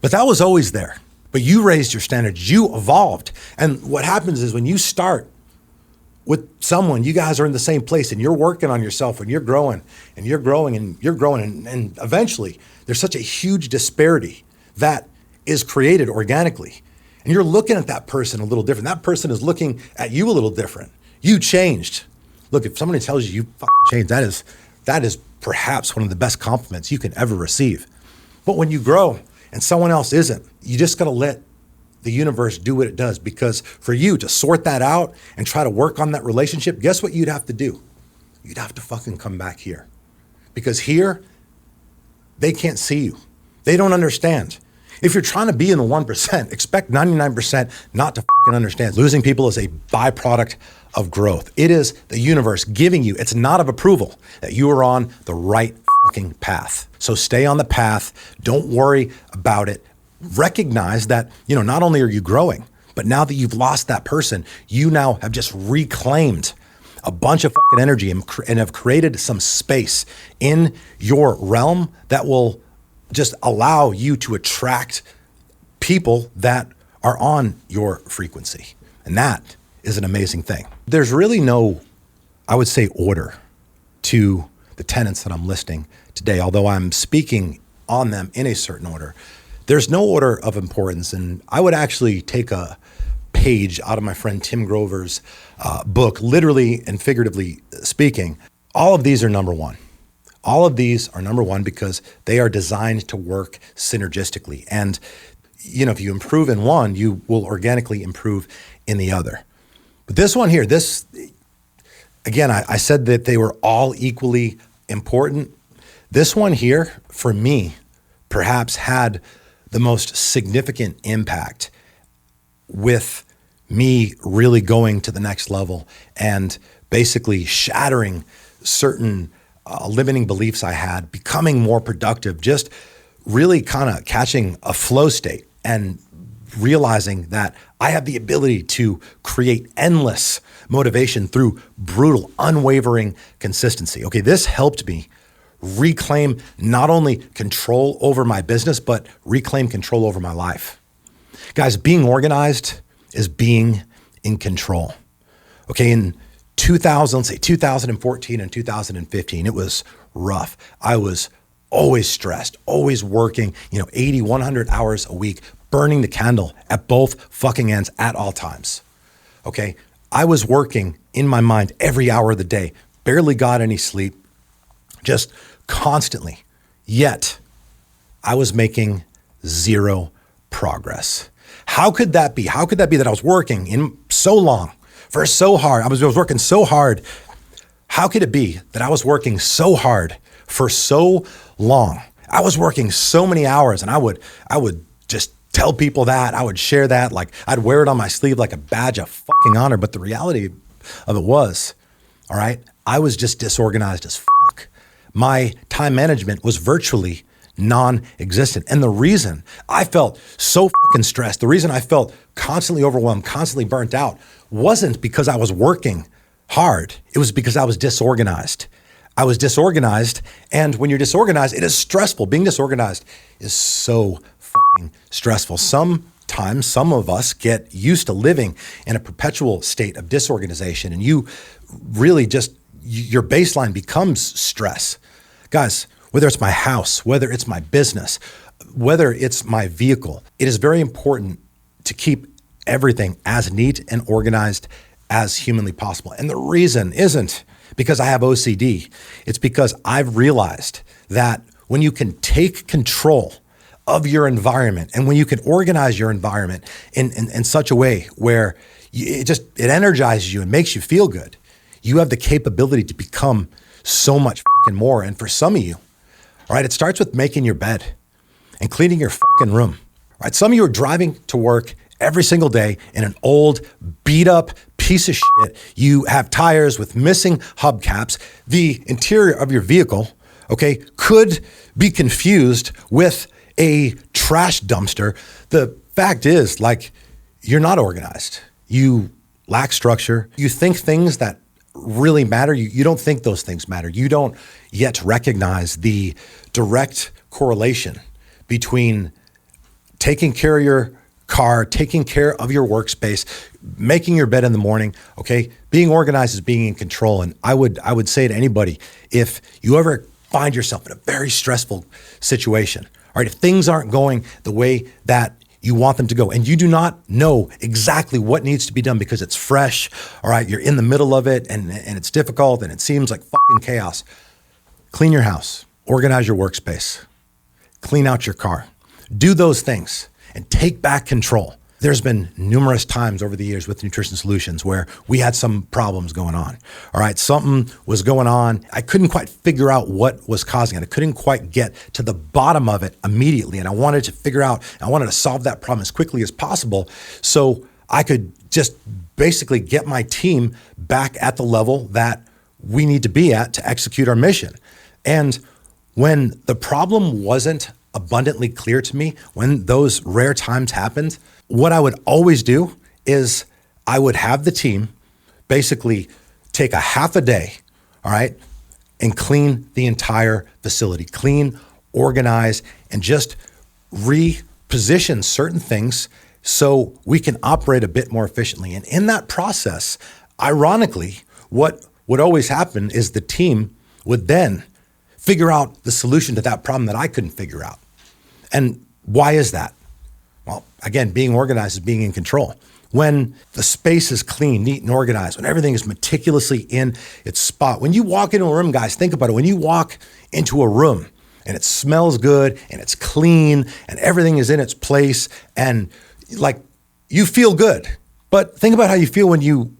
But that was always there. but you raised your standards, you evolved. And what happens is when you start with someone, you guys are in the same place and you're working on yourself and you're growing and you're growing and you're growing. And eventually there's such a huge disparity that is created organically. And you're looking at that person a little different. That person is looking at you a little different. You changed. Look, if somebody tells you fucking changed, that is perhaps one of the best compliments you can ever receive. But when you grow and someone else isn't, you just gotta let the universe do what it does, because for you to sort that out and try to work on that relationship, guess what you'd have to do? You'd have to fucking come back here. Because here, they can't see you. They don't understand. If you're trying to be in the 1%, expect 99% not to fucking understand. Losing people is a byproduct of growth. It is the universe giving you, it's not of approval, that you are on the right fucking path. So stay on the path. Don't worry about it. Recognize that, not only are you growing, but now that you've lost that person, you now have just reclaimed a bunch of fucking energy and have created some space in your realm that will just allow you to attract people that are on your frequency. And that is an amazing thing. There's really no, I would say, order to the tenets that I'm listing today, although I'm speaking on them in a certain order. There's no order of importance. And I would actually take a page out of my friend Tim Grover's book, literally and figuratively speaking. All of these are number one. All of these are number one because they are designed to work synergistically. And, if you improve in one, you will organically improve in the other. But this one here, again, I said that they were all equally important. This one here, for me, perhaps had the most significant impact with me really going to the next level and basically shattering certain limiting beliefs I had, becoming more productive, just really kind of catching a flow state and realizing that I have the ability to create endless motivation through brutal, unwavering consistency. Okay, this helped me reclaim not only control over my business, but reclaim control over my life. Guys, being organized is being in control. Okay, in 2014 and 2015, it was rough. I was always stressed, always working, 80, 100 hours a week, burning the candle at both fucking ends at all times. Okay, I was working in my mind every hour of the day, barely got any sleep, just constantly. Yet, I was making zero progress. How could that be? How could that be that I was working in so long, for so hard? I was working so hard. How could it be that I was working so hard for so long? I was working so many hours, and I would just tell people that. I would share that, like I'd wear it on my sleeve like a badge of fucking honor. But the reality of it was, all right, I was just disorganized as fuck. My time management was virtually non-existent. And the reason I felt so fucking stressed, the reason I felt constantly overwhelmed, constantly burnt out, wasn't because I was working hard. It was because I was disorganized. I was disorganized. And when you're disorganized, it is stressful. Being disorganized is so fucking stressful. Sometimes some of us get used to living in a perpetual state of disorganization, and you really just, your baseline becomes stress. Guys, whether it's my house, whether it's my business, whether it's my vehicle, it is very important to keep everything as neat and organized as humanly possible. And the reason isn't because I have OCD. It's because I've realized that when you can take control of your environment and when you can organize your environment in such a way where it energizes you and makes you feel good, you have the capability to become so much fucking more. And for some of you, all right, it starts with making your bed and cleaning your fucking room. All right, some of you are driving to work every single day in an old, beat up piece of shit. You have tires with missing hubcaps. The interior of your vehicle, okay, could be confused with a trash dumpster. The fact is, you're not organized. You lack structure. You think things that really matter. You don't think those things matter. You don't yet recognize the direct correlation between taking care of your car, taking care of your workspace, making your bed in the morning, okay? Being organized is being in control. And I would say to anybody, if you ever find yourself in a very stressful situation, all right, if things aren't going the way that you want them to go, and you do not know exactly what needs to be done because it's fresh, all right, you're in the middle of it and it's difficult and it seems like fucking chaos, clean your house, organize your workspace, clean out your car, do those things and take back control. There's been numerous times over the years with Nutrition Solutions where we had some problems going on. All right, something was going on. I couldn't quite figure out what was causing it. I couldn't quite get to the bottom of it immediately. And I wanted to solve that problem as quickly as possible so I could just basically get my team back at the level that we need to be at to execute our mission. And when the problem wasn't abundantly clear to me, when those rare times happened, what I would always do is I would have the team basically take a half a day, all right, and clean the entire facility, clean, organize, and just reposition certain things so we can operate a bit more efficiently. And in that process, ironically, what would always happen is the team would then figure out the solution to that problem that I couldn't figure out. And why is that? Well, again, being organized is being in control. When the space is clean, neat, and organized, when everything is meticulously in its spot. When you walk into a room, guys, think about it. When you walk into a room and it smells good and it's clean and everything is in its place and like you feel good. But think about how you feel when you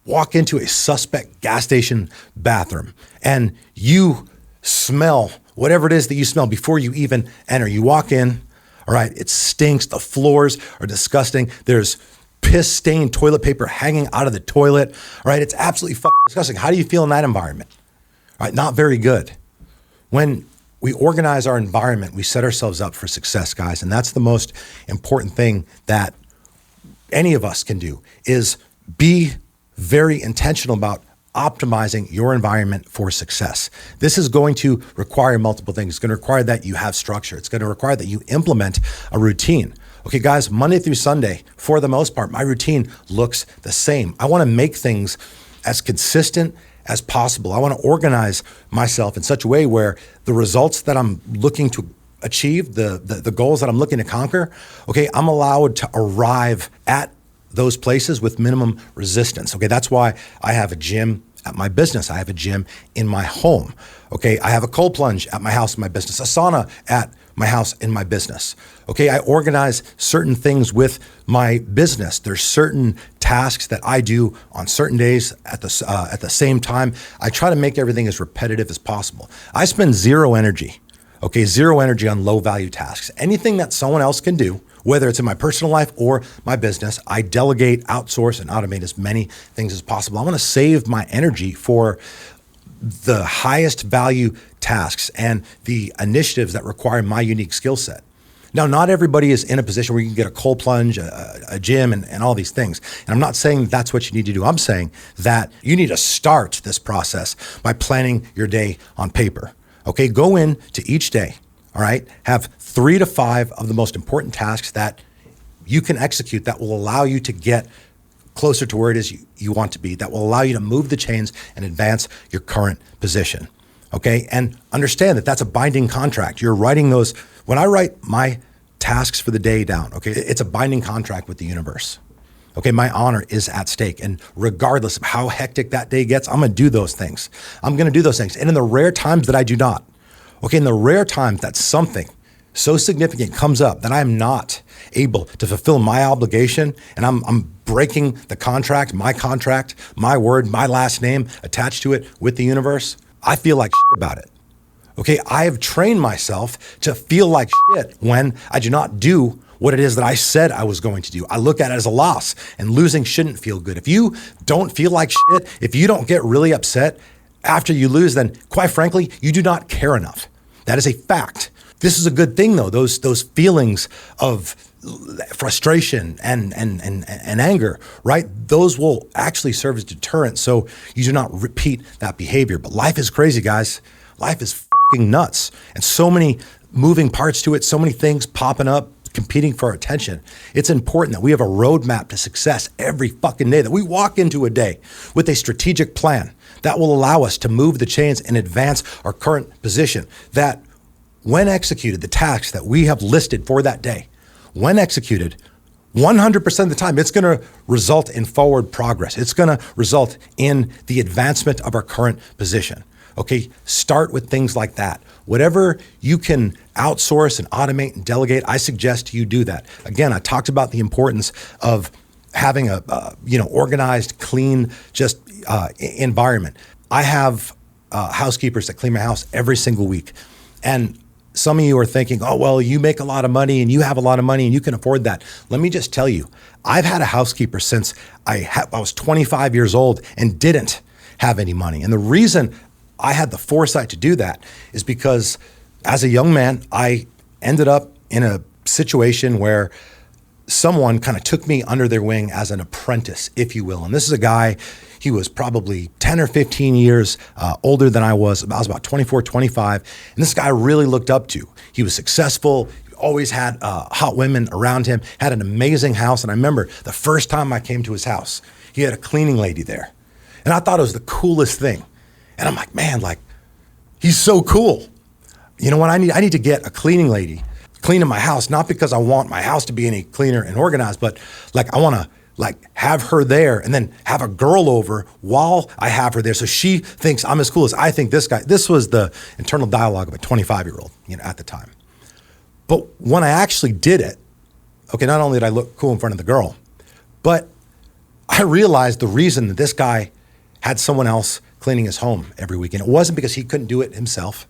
walk into a suspect gas station bathroom and you smell whatever it is that you smell before you even enter. You walk in, all right, it stinks. The floors are disgusting. There's piss-stained toilet paper hanging out of the toilet, all right? It's absolutely fucking disgusting. How do you feel in that environment? All right, not very good. When we organize our environment, we set ourselves up for success, guys, and that's the most important thing that any of us can do is be very intentional about optimizing your environment for success. This is going to require multiple things. It's going to require that you have structure. It's going to require that you implement a routine. Okay, guys, Monday through Sunday, for the most part, my routine looks the same. I want to make things as consistent as possible. I want to organize myself in such a way where the results that I'm looking to achieve, the goals that I'm looking to conquer, okay, I'm allowed to arrive at those places with minimum resistance. Okay, that's why I have a gym at my business. I have a gym in my home. Okay, I have a cold plunge at my house in my business, a sauna at my house in my business. Okay, I organize certain things with my business. There's certain tasks that I do on certain days at the same time. I try to make everything as repetitive as possible. I spend zero energy on low value tasks. Anything that someone else can do, whether it's in my personal life or my business, I delegate, outsource, and automate as many things as possible. I want to save my energy for the highest value tasks and the initiatives that require my unique skill set. Now, not everybody is in a position where you can get a cold plunge, a gym, and all these things. And I'm not saying that's what you need to do. I'm saying that you need to start this process by planning your day on paper. Okay, go in to each day. All right, have 3 to 5 of the most important tasks that you can execute that will allow you to get closer to where it is you want to be, that will allow you to move the chains and advance your current position. Okay, and understand that that's a binding contract. You're writing those. When I write my tasks for the day down, okay, it's a binding contract with the universe. Okay, my honor is at stake. And regardless of how hectic that day gets, I'm gonna do those things. I'm gonna do those things. And in the rare times that I do not, okay, in the rare times that something so significant comes up that I'm not able to fulfill my obligation and I'm breaking the contract, my word, my last name attached to it with the universe, I feel like shit about it. Okay, I have trained myself to feel like shit when I do not do what it is that I said I was going to do. I look at it as a loss, and losing shouldn't feel good. If you don't feel like shit, if you don't get really upset after you lose, then quite frankly, you do not care enough. That is a fact. This is a good thing though. Those feelings of frustration and anger, right? Those will actually serve as deterrent so you do not repeat that behavior. But life is crazy, guys. Life is fucking nuts. And so many moving parts to it, so many things popping up, competing for our attention. It's important that we have a roadmap to success every fucking day, that we walk into a day with a strategic plan that will allow us to move the chains and advance our current position, that when executed, the tasks that we have listed for that day, when executed, 100% of the time, it's going to result in forward progress. It's going to result in the advancement of our current position. Okay, start with things like that. Whatever you can outsource and automate and delegate, I suggest you do that. Again, I talked about the importance of having a organized, clean, environment. I have housekeepers that clean my house every single week, and some of you are thinking, oh, well, you make a lot of money and you have a lot of money and you can afford that. Let me just tell you, I've had a housekeeper since I was 25 years old and didn't have any money. And the reason I had the foresight to do that is because as a young man, I ended up in a situation where someone kind of took me under their wing as an apprentice, if you will. And this is a guy, he was probably 10 or 15 years older than I was. I was about 24, 25. And this guy I really looked up to. He was successful, always had hot women around him, had an amazing house. And I remember the first time I came to his house, he had a cleaning lady there. And I thought it was the coolest thing. And I'm like, man, he's so cool. You know what? I need to get a cleaning lady cleaning my house, not because I want my house to be any cleaner and organized, but I want to have her there and then have a girl over while I have her there. So she thinks I'm as cool as I think this guy. This was the internal dialogue of a 25-year-old, at the time. But when I actually did it, okay, not only did I look cool in front of the girl, but I realized the reason that this guy had someone else cleaning his home every weekend. It wasn't because he couldn't do it himself,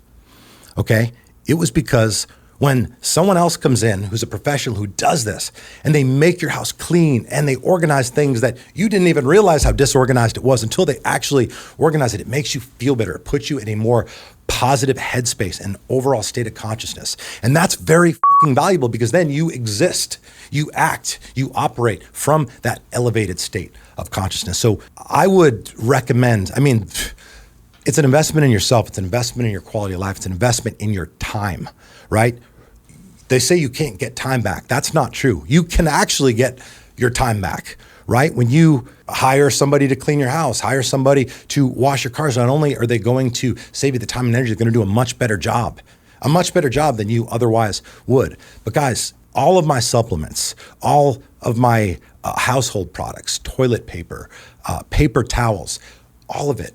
okay? It was because when someone else comes in who's a professional who does this and they make your house clean and they organize things that you didn't even realize how disorganized it was until they actually organize it, it makes you feel better. It puts you in a more positive headspace and overall state of consciousness. And that's very fucking valuable because then you exist, you act, you operate from that elevated state of consciousness. So I would recommend, it's an investment in yourself. It's an investment in your quality of life. It's an investment in your time, right? They say you can't get time back. That's not true. You can actually get your time back, right? When you hire somebody to clean your house, hire somebody to wash your cars, not only are they going to save you the time and energy, they're going to do a much better job than you otherwise would. But guys, all of my supplements, all of my household products, toilet paper, paper towels, all of it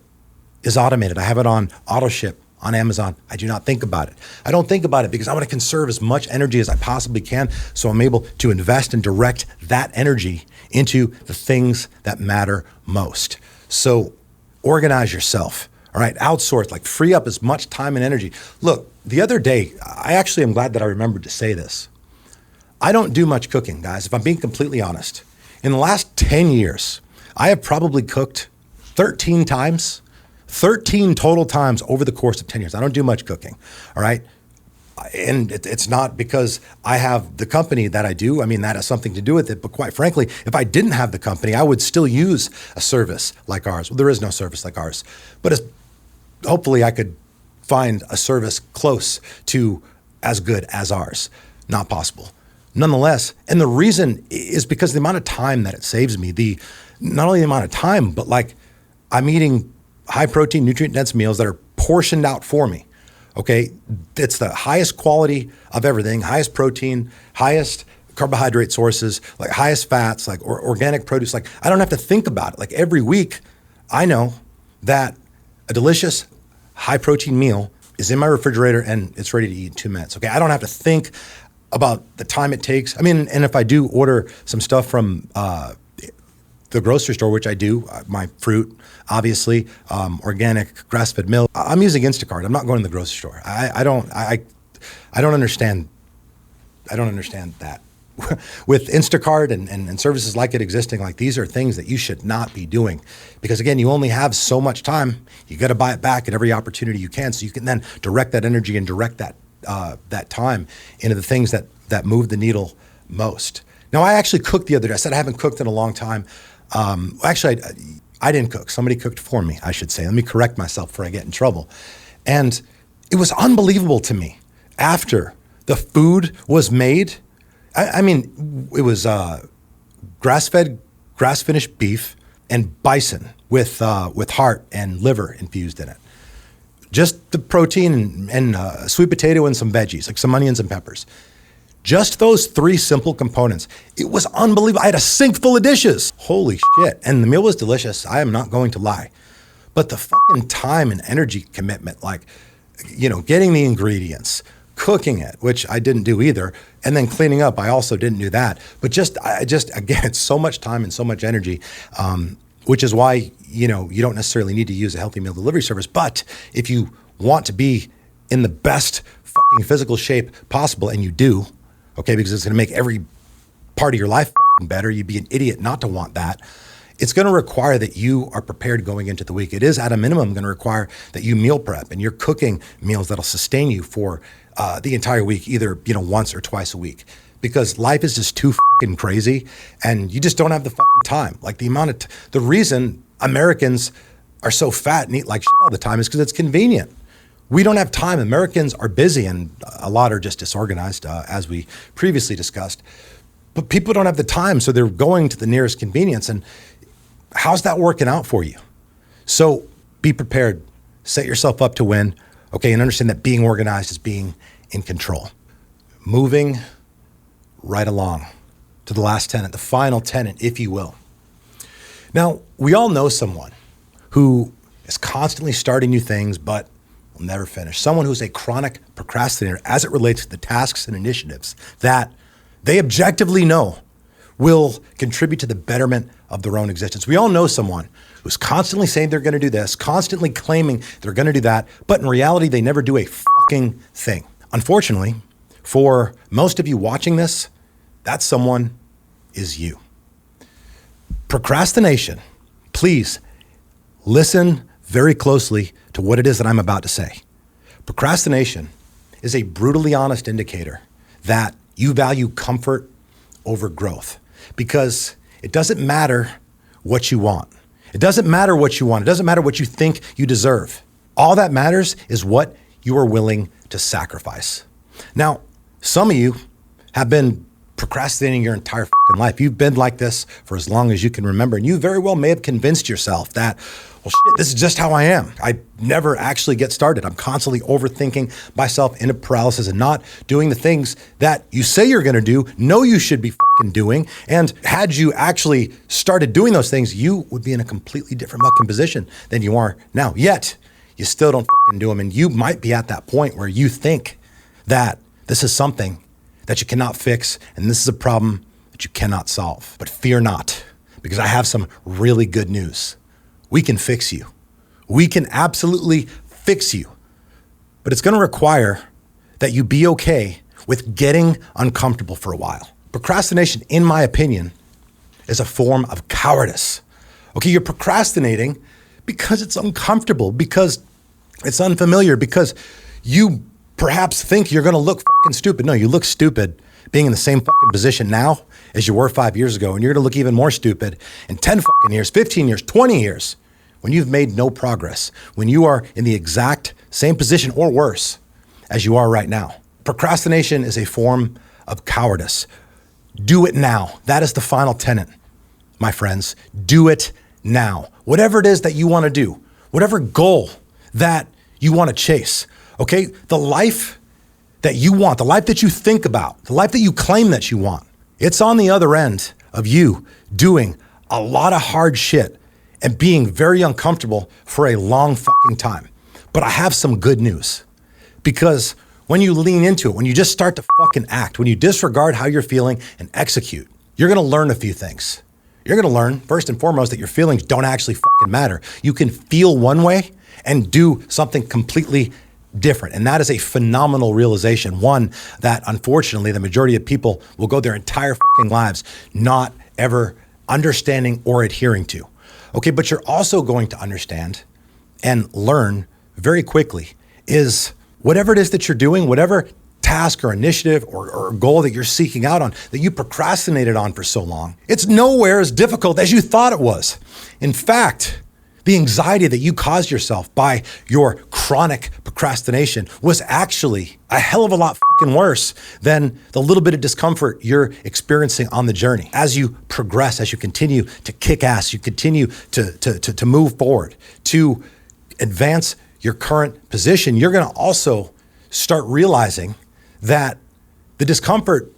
is automated. I have it on auto ship on Amazon. I do not think about it. I don't think about it because I want to conserve as much energy as I possibly can so I'm able to invest and direct that energy into the things that matter most. So organize yourself, all right? Outsource, free up as much time and energy. Look, the other day, I actually am glad that I remembered to say this. I don't do much cooking, guys, if I'm being completely honest. In the last 10 years, I have probably cooked 13 times, 13 total times over the course of 10 years. I don't do much cooking, all right? And it's not because I have the company that I do. That has something to do with it. But quite frankly, if I didn't have the company, I would still use a service like ours. Well, there is no service like ours. But hopefully I could find a service close to as good as ours. Not possible. Nonetheless, and the reason is because the amount of time that it saves me, not only the amount of time, but I'm eating high protein, nutrient dense meals that are portioned out for me. Okay. It's the highest quality of everything, highest protein, highest carbohydrate sources, highest fats, organic produce. I don't have to think about it. Every week I know that a delicious high protein meal is in my refrigerator and it's ready to eat in 2 minutes. Okay. I don't have to think about the time it takes. And if I do order some stuff from, the grocery store, which I do, my fruit, obviously, organic, grass-fed milk. I'm using Instacart. I'm not going to the grocery store. I don't understand. I don't understand that. With Instacart and services like it existing, these are things that you should not be doing because again, you only have so much time. You got to buy it back at every opportunity you can, so you can then direct that energy and direct that time into the things that move the needle most. Now, I actually cooked the other day. I said I haven't cooked in a long time. Actually, I didn't cook. Somebody cooked for me, I should say. Let me correct myself before I get in trouble. And it was unbelievable to me. After the food was made, I mean, it was grass-fed, grass-finished beef and bison with heart and liver infused in it. Just the protein and sweet potato and some veggies, like some onions and peppers. Just those three simple components. It was unbelievable. I had a sink full of dishes. Holy shit. And the meal was delicious. I am not going to lie. But the fucking time and energy commitment, like, getting the ingredients, cooking it, which I didn't do either, and then cleaning up, I also didn't do that. But again, it's so much time and so much energy, which is why, you don't necessarily need to use a healthy meal delivery service. But if you want to be in the best fucking physical shape possible, and you do, okay, because it's going to make every part of your life fucking better. You'd be an idiot not to want that. It's going to require that you are prepared going into the week. It is at a minimum going to require that you meal prep and you're cooking meals that'll sustain you for the entire week, either once or twice a week, because life is just too fucking crazy, and you just don't have the fucking time. Like the reason Americans are so fat and eat like shit all the time is because it's convenient. We don't have time. Americans are busy, and a lot are just disorganized, as we previously discussed. But people don't have the time, so they're going to the nearest convenience. And how's that working out for you? So be prepared. Set yourself up to win, okay? And understand that being organized is being in control. Moving right along to the last tenet, the final tenet, if you will. Now, we all know someone who is constantly starting new things, but will never finish. Someone who's a chronic procrastinator as it relates to the tasks and initiatives that they objectively know will contribute to the betterment of their own existence. We all know someone who's constantly saying they're going to do this, constantly claiming they're going to do that, but in reality, they never do a fucking thing. Unfortunately, for most of you watching this, that someone is you. Procrastination, please listen very closely to what it is that I'm about to say. Procrastination is a brutally honest indicator that you value comfort over growth, because it doesn't matter what you want. It doesn't matter what you want. It doesn't matter what you think you deserve. All that matters is what you are willing to sacrifice. Now, some of you have been procrastinating your entire fucking life. You've been like this for as long as you can remember, and you very well may have convinced yourself that, well, shit, this is just how I am. I never actually get started. I'm constantly overthinking myself into paralysis and not doing the things that you say you're going to do, know you should be fucking doing. And had you actually started doing those things, you would be in a completely different fucking position than you are now. Yet, you still don't fucking do them. And you might be at that point where you think that this is something that you cannot fix, and this is a problem that you cannot solve. But fear not, because I have some really good news. We can fix you. We can absolutely fix you. But it's going to require that you be okay with getting uncomfortable for a while. Procrastination, in my opinion, is a form of cowardice. Okay, you're procrastinating because it's uncomfortable, because it's unfamiliar, because you perhaps think you're going to look fucking stupid. No, you look stupid being in the same fucking position now as you were 5 years ago. And you're going to look even more stupid in 10 fucking years, 15 years, 20 years, when you've made no progress, when you are in the exact same position or worse as you are right now. Procrastination is a form of cowardice. Do it now. That is the final tenet, my friends. Do it now. Whatever it is that you want to do, whatever goal that you want to chase, okay? The life that you want, the life that you think about, the life that you claim that you want, it's on the other end of you doing a lot of hard shit and being very uncomfortable for a long fucking time. But I have some good news, because when you lean into it, when you just start to fucking act, when you disregard how you're feeling and execute, you're going to learn a few things. You're going to learn, first and foremost, that your feelings don't actually fucking matter. You can feel one way and do something completely different. And that is a phenomenal realization. One that unfortunately the majority of people will go their entire fucking lives not ever understanding or adhering to. Okay, but you're also going to understand and learn very quickly is whatever it is that you're doing, whatever task or initiative or goal that you're seeking out on, that you procrastinated on for so long, it's nowhere as difficult as you thought it was. In fact, The anxiety that you caused yourself by your chronic procrastination was actually a hell of a lot fucking worse than the little bit of discomfort you're experiencing on the journey. As you progress, as you continue to kick ass, you continue to move forward, to advance your current position, you're gonna also start realizing that the discomfort,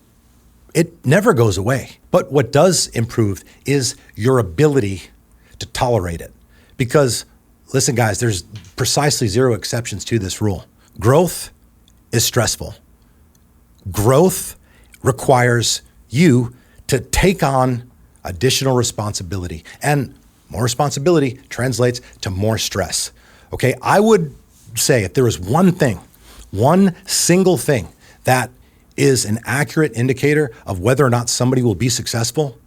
it never goes away. But what does improve is your ability to tolerate it. Because listen, guys, there's precisely zero exceptions to this rule. Growth is stressful. Growth requires you to take on additional responsibility, and more responsibility translates to more stress. Okay, I would say if there was one thing, one single thing that is an accurate indicator of whether or not somebody will be successful,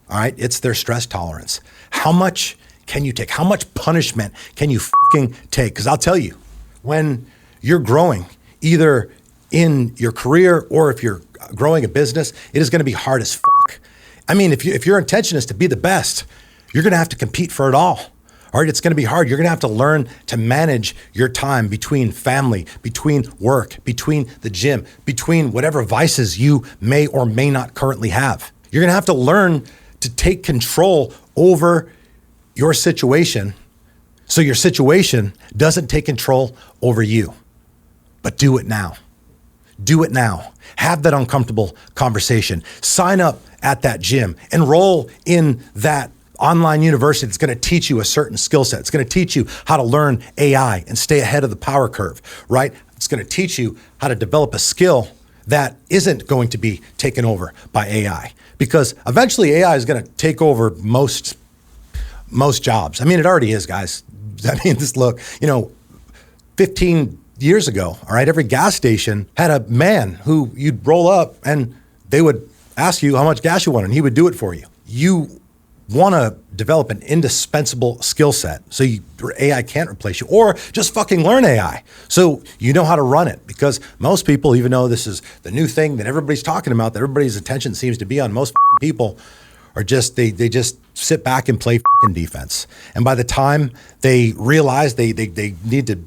all right, it's their stress tolerance. How much can you take? How much punishment can you fucking take? Because I'll tell you, when you're growing, either in your career or if you're growing a business, it is gonna be hard as fuck. I mean, if your intention is to be the best, you're gonna have to compete for it all. All right, it's gonna be hard. You're gonna have to learn to manage your time between family, between work, between the gym, between whatever vices you may or may not currently have. You're gonna have to learn to take control over your situation so your situation doesn't take control over you. But do it now. Do it now. Have that uncomfortable conversation. Sign up at that gym. Enroll in that online university that's gonna teach you a certain skill set. It's gonna teach you how to learn AI and stay ahead of the power curve, right? It's gonna teach you how to develop a skill that isn't going to be taken over by AI. Because eventually AI is gonna take over most jobs. I mean, it already is, guys. I mean, just look, 15 years ago, all right, every gas station had a man who you'd roll up and they would ask you how much gas you wanted and he would do it for you. You wanna develop an indispensable skill set so AI can't replace you, or just fucking learn AI so you know how to run it. Because most people, even though this is the new thing that everybody's talking about, that everybody's attention seems to be on, most people are just, they just sit back and play fucking defense. And by the time they realize they need to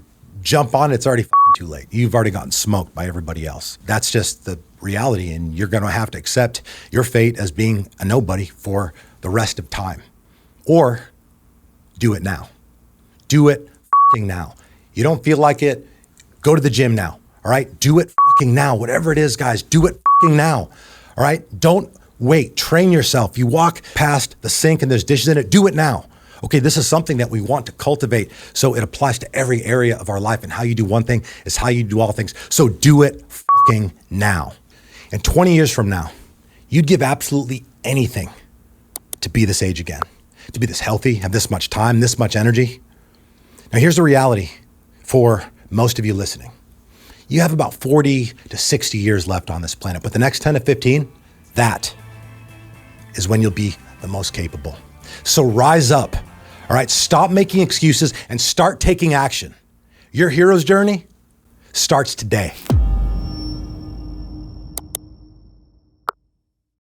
jump on, it's already fucking too late. You've already gotten smoked by everybody else. That's just the reality, and you're gonna have to accept your fate as being a nobody for the rest of time. Or do it now. Do it fucking now. You don't feel like it, go to the gym now, all right? Do it fucking now. Whatever it is, guys, do it fucking now, all right? Don't wait, train yourself. You walk past the sink and there's dishes in it, do it now. Okay, this is something that we want to cultivate so it applies to every area of our life, and how you do one thing is how you do all things. So do it fucking now. And 20 years from now, you'd give absolutely anything to be this age again, to be this healthy, have this much time, this much energy. Now here's the reality for most of you listening. You have about 40 to 60 years left on this planet, but the next 10 to 15, that is when you'll be the most capable. So rise up, all right? Stop making excuses and start taking action. Your hero's journey starts today.